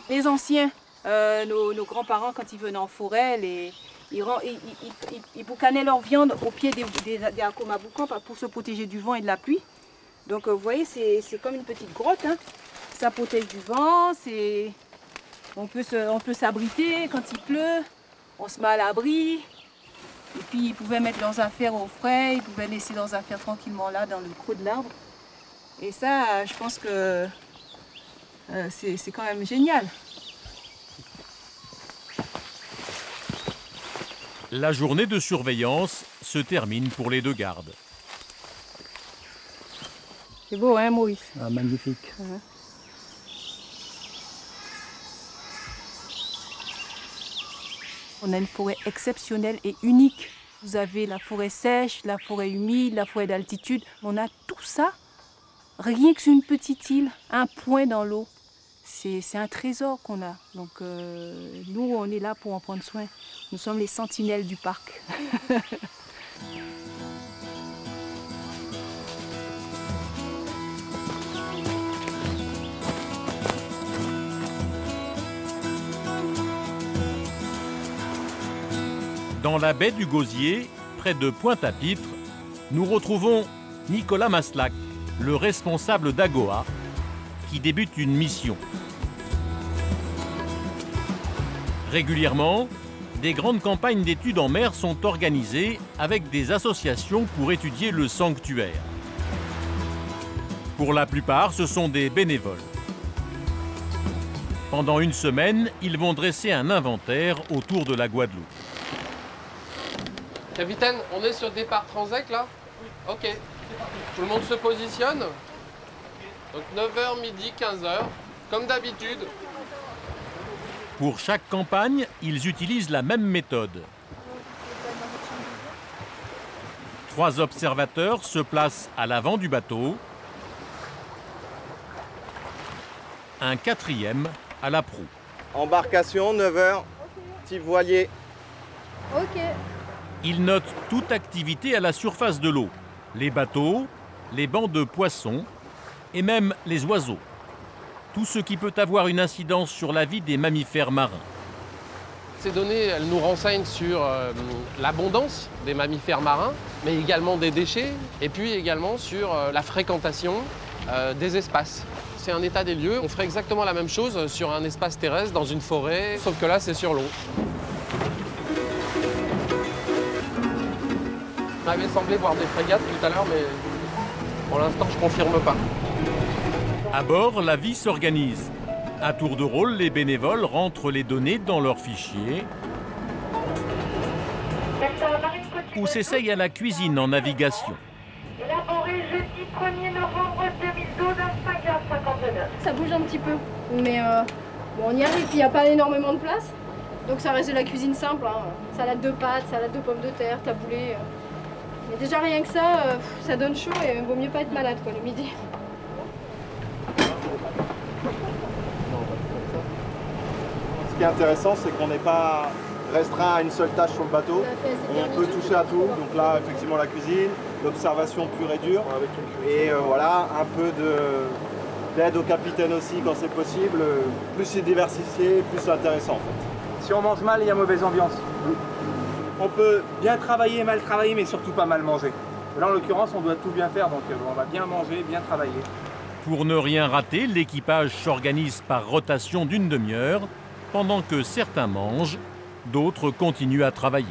Les anciens, nos grands-parents, quand ils venaient en forêt, ils boucanaient leur viande au pied des Acoma boucans pour se protéger du vent et de la pluie. Donc vous voyez, c'est comme une petite grotte. Hein. Ça protège du vent, on peut s'abriter quand il pleut, on se met à l'abri. Et puis ils pouvaient mettre leurs affaires au frais, ils pouvaient laisser leurs affaires tranquillement là dans le creux de l'arbre. Et ça, je pense que c'est quand même génial. La journée de surveillance se termine pour les deux gardes. C'est beau, hein, Maurice? Ah, magnifique. On a une forêt exceptionnelle et unique. Vous avez la forêt sèche, la forêt humide, la forêt d'altitude. On a tout ça, rien que sur une petite île, un point dans l'eau. C'est un trésor qu'on a. Donc nous, on est là pour en prendre soin. Nous sommes les sentinelles du parc. Dans la baie du Gosier, près de Pointe-à-Pitre, nous retrouvons Nicolas Maslac, le responsable d'AGOA, qui débute une mission. Régulièrement, des grandes campagnes d'études en mer sont organisées avec des associations pour étudier le sanctuaire. Pour la plupart, ce sont des bénévoles. Pendant une semaine, ils vont dresser un inventaire autour de la Guadeloupe. Capitaine, on est sur le départ Transec là? Oui. Ok. Tout le monde se positionne. Donc 9h, midi, 15h, comme d'habitude. Pour chaque campagne, ils utilisent la même méthode. 3 observateurs se placent à l'avant du bateau. Un 4e à la proue. Embarcation, 9h, type voilier. Ok. Ils notent toute activité à la surface de l'eau. Les bateaux, les bancs de poissons et même les oiseaux. Tout ce qui peut avoir une incidence sur la vie des mammifères marins. Ces données, elles nous renseignent sur l'abondance des mammifères marins, mais également des déchets, et puis également sur la fréquentation des espaces. C'est un état des lieux. On ferait exactement la même chose sur un espace terrestre, dans une forêt, sauf que là, c'est sur l'eau. On m'avait semblé voir des frégates tout à l'heure, mais pour l'instant, je ne confirme pas. À bord, la vie s'organise. À tour de rôle, les bénévoles rentrent les données dans leur fichier ou s'essayent à la cuisine en navigation. Élaboré jeudi 1er novembre 2012 à 5h59. Ça bouge un petit peu, mais bon, on y arrive, puis il n'y a pas énormément de place. Donc ça reste de la cuisine simple, hein. Salade de pâtes, salade de pommes de terre, taboulé. Mais déjà rien que ça, ça donne chaud et il vaut mieux pas être malade quoi, le midi. Ce qui est intéressant, c'est qu'on n'est pas restreint à une seule tâche sur le bateau. On peut toucher à tout. Donc là, effectivement, la cuisine, l'observation pure et dure. Et voilà, un peu d'aide au capitaine aussi quand c'est possible. Plus c'est diversifié, plus c'est intéressant en fait. Si on mange mal, il y a mauvaise ambiance. On peut bien travailler, mal travailler, mais surtout pas mal manger. Là, en l'occurrence, on doit tout bien faire, donc on va bien manger, bien travailler. Pour ne rien rater, l'équipage s'organise par rotation d'une demi-heure, pendant que certains mangent, d'autres continuent à travailler.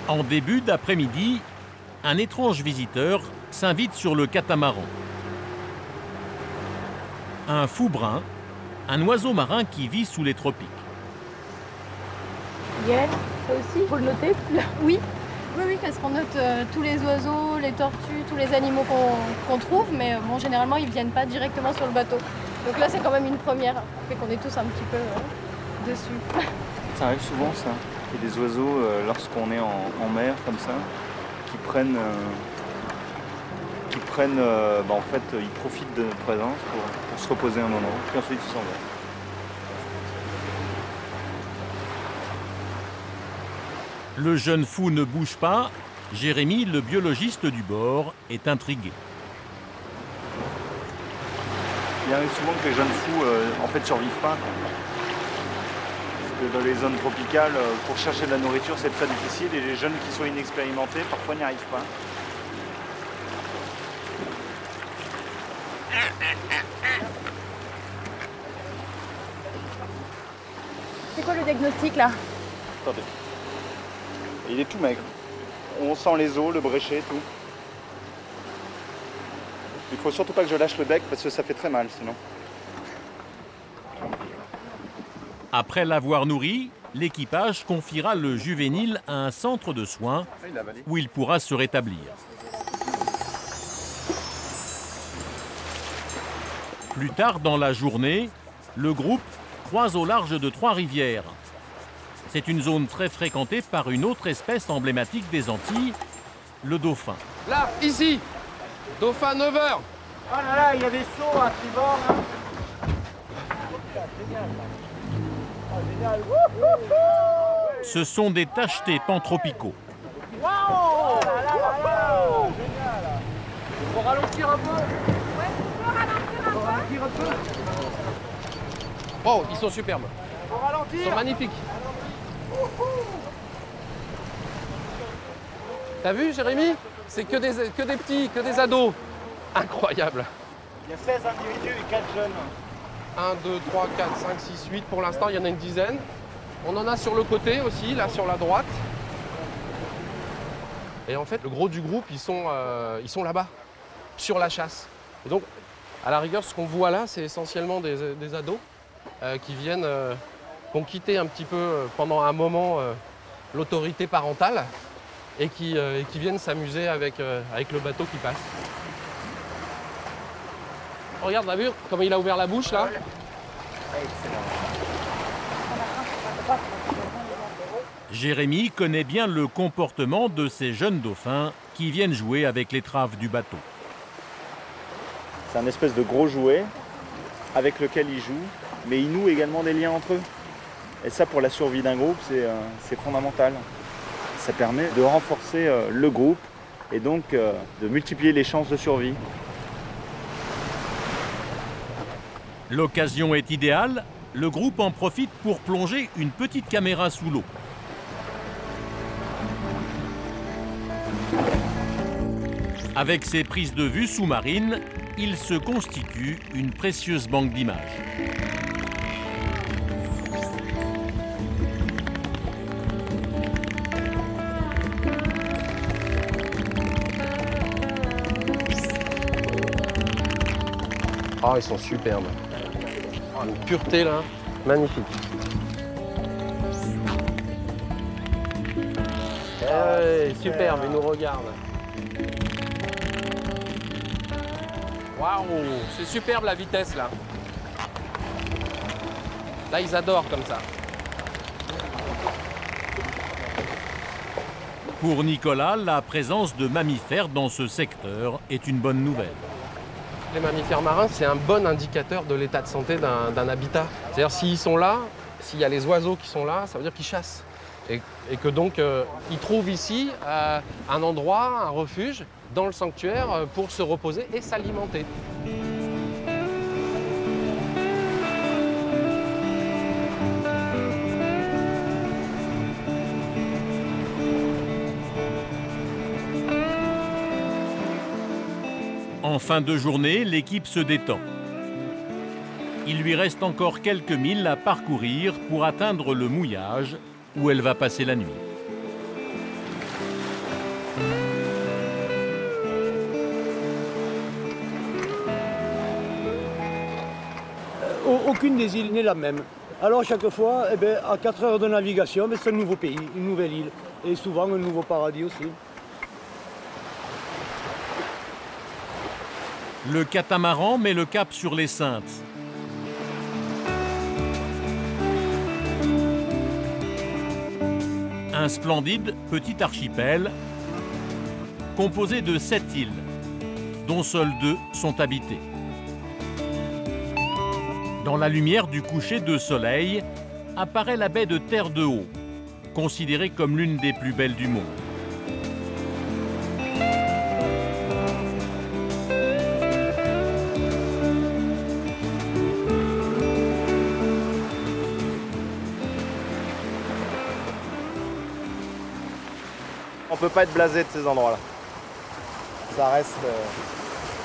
En début d'après-midi, un étrange visiteur s'invite sur le catamaran. Un fou brun, un oiseau marin qui vit sous les tropiques. Yann, ça aussi, il faut le noter. Oui, parce qu'on note tous les oiseaux, les tortues, tous les animaux qu'on trouve, mais bon, généralement, ils ne viennent pas directement sur le bateau. Donc là, c'est quand même une première, fait qu'on est tous un petit peu dessus. Ça arrive souvent, ça. Il y a des oiseaux, lorsqu'on est en mer, comme ça, qui prennent... en fait, ils profitent de notre présence pour se reposer un moment, puis ensuite ils s'en vont. Le jeune fou ne bouge pas. Jérémy, le biologiste du bord, est intrigué. Il arrive souvent que les jeunes fous, en fait, survivent pas. Parce que dans les zones tropicales, pour chercher de la nourriture, c'est très difficile et les jeunes qui sont inexpérimentés, parfois n'y arrivent pas. C'est quoi le diagnostic là? Attendez. Il est tout maigre. On sent les os, le bréchet, tout. Il faut surtout pas que je lâche le bec parce que ça fait très mal sinon. Après l'avoir nourri, l'équipage confiera le juvénile à un centre de soins où il pourra se rétablir. Plus tard dans la journée, le groupe croise au large de Trois-Rivières. C'est une zone très fréquentée par une autre espèce emblématique des Antilles, le dauphin. Là, ici, dauphin 9h. Oh là là, il y a des sauts à tribord. Là. Génial. Oh, génial. Ce sont des tachetés pantropicaux. Waouh! Oh là là là là. Génial. Faut ralentir un peu. Ouais, tu peux ralentir un peu. Oh, ils sont superbes. Faut ralentir. Ils sont magnifiques. T'as vu, Jérémy? C'est que des petits, que des ados. Incroyable. Il y a 16 individus et 4 jeunes. 1, 2, 3, 4, 5, 6, 8. Pour l'instant, il y en a une dizaine. On en a sur le côté aussi, là sur la droite. Et en fait, le gros du groupe, ils sont là-bas, sur la chasse. Et donc, à la rigueur, ce qu'on voit là, c'est essentiellement des ados qui viennent, qui ont quitté un petit peu pendant un moment l'autorité parentale et qui viennent s'amuser avec le bateau qui passe. Regarde, t'as vu comment il a ouvert la bouche là? Jérémy connaît bien le comportement de ces jeunes dauphins qui viennent jouer avec l'étrave du bateau. C'est un espèce de gros jouet avec lequel ils jouent, mais ils nouent également des liens entre eux. Et ça, pour la survie d'un groupe, c'est fondamental. Ça permet de renforcer le groupe et donc de multiplier les chances de survie. L'occasion est idéale, le groupe en profite pour plonger une petite caméra sous l'eau. Avec ses prises de vue sous-marines, il se constitue une précieuse banque d'images. Oh, ils sont superbes. Oh, une pureté là, magnifique. Hey, superbe, ils nous regardent. Waouh, c'est superbe la vitesse là. Là, ils adorent comme ça. Pour Nicolas, la présence de mammifères dans ce secteur est une bonne nouvelle. Les mammifères marins, c'est un bon indicateur de l'état de santé d'un habitat. C'est-à-dire s'ils sont là, s'il y a les oiseaux qui sont là, ça veut dire qu'ils chassent. Et que donc, ils trouvent ici un endroit, un refuge dans le sanctuaire pour se reposer et s'alimenter. En fin de journée, l'équipe se détend. Il lui reste encore quelques milles à parcourir pour atteindre le mouillage où elle va passer la nuit. Aucune des îles n'est la même. Alors chaque fois, eh ben, à 4 heures de navigation, c'est un nouveau pays, une nouvelle île. Et souvent un nouveau paradis aussi. Le catamaran met le cap sur les Saintes. Un splendide petit archipel composé de 7 îles, dont seules 2 sont habitées. Dans la lumière du coucher de soleil apparaît la baie de Terre de Haut, considérée comme l'une des plus belles du monde. On peut pas être blasé de ces endroits-là. Ça reste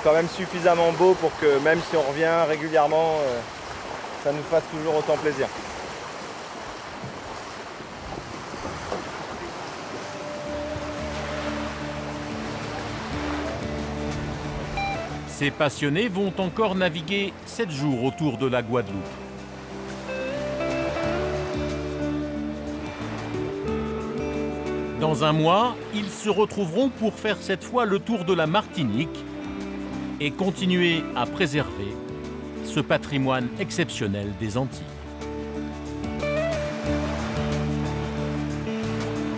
quand même suffisamment beau pour que même si on revient régulièrement, ça nous fasse toujours autant plaisir. Ces passionnés vont encore naviguer 7 jours autour de la Guadeloupe. Dans un mois, ils se retrouveront pour faire cette fois le tour de la Martinique et continuer à préserver ce patrimoine exceptionnel des Antilles.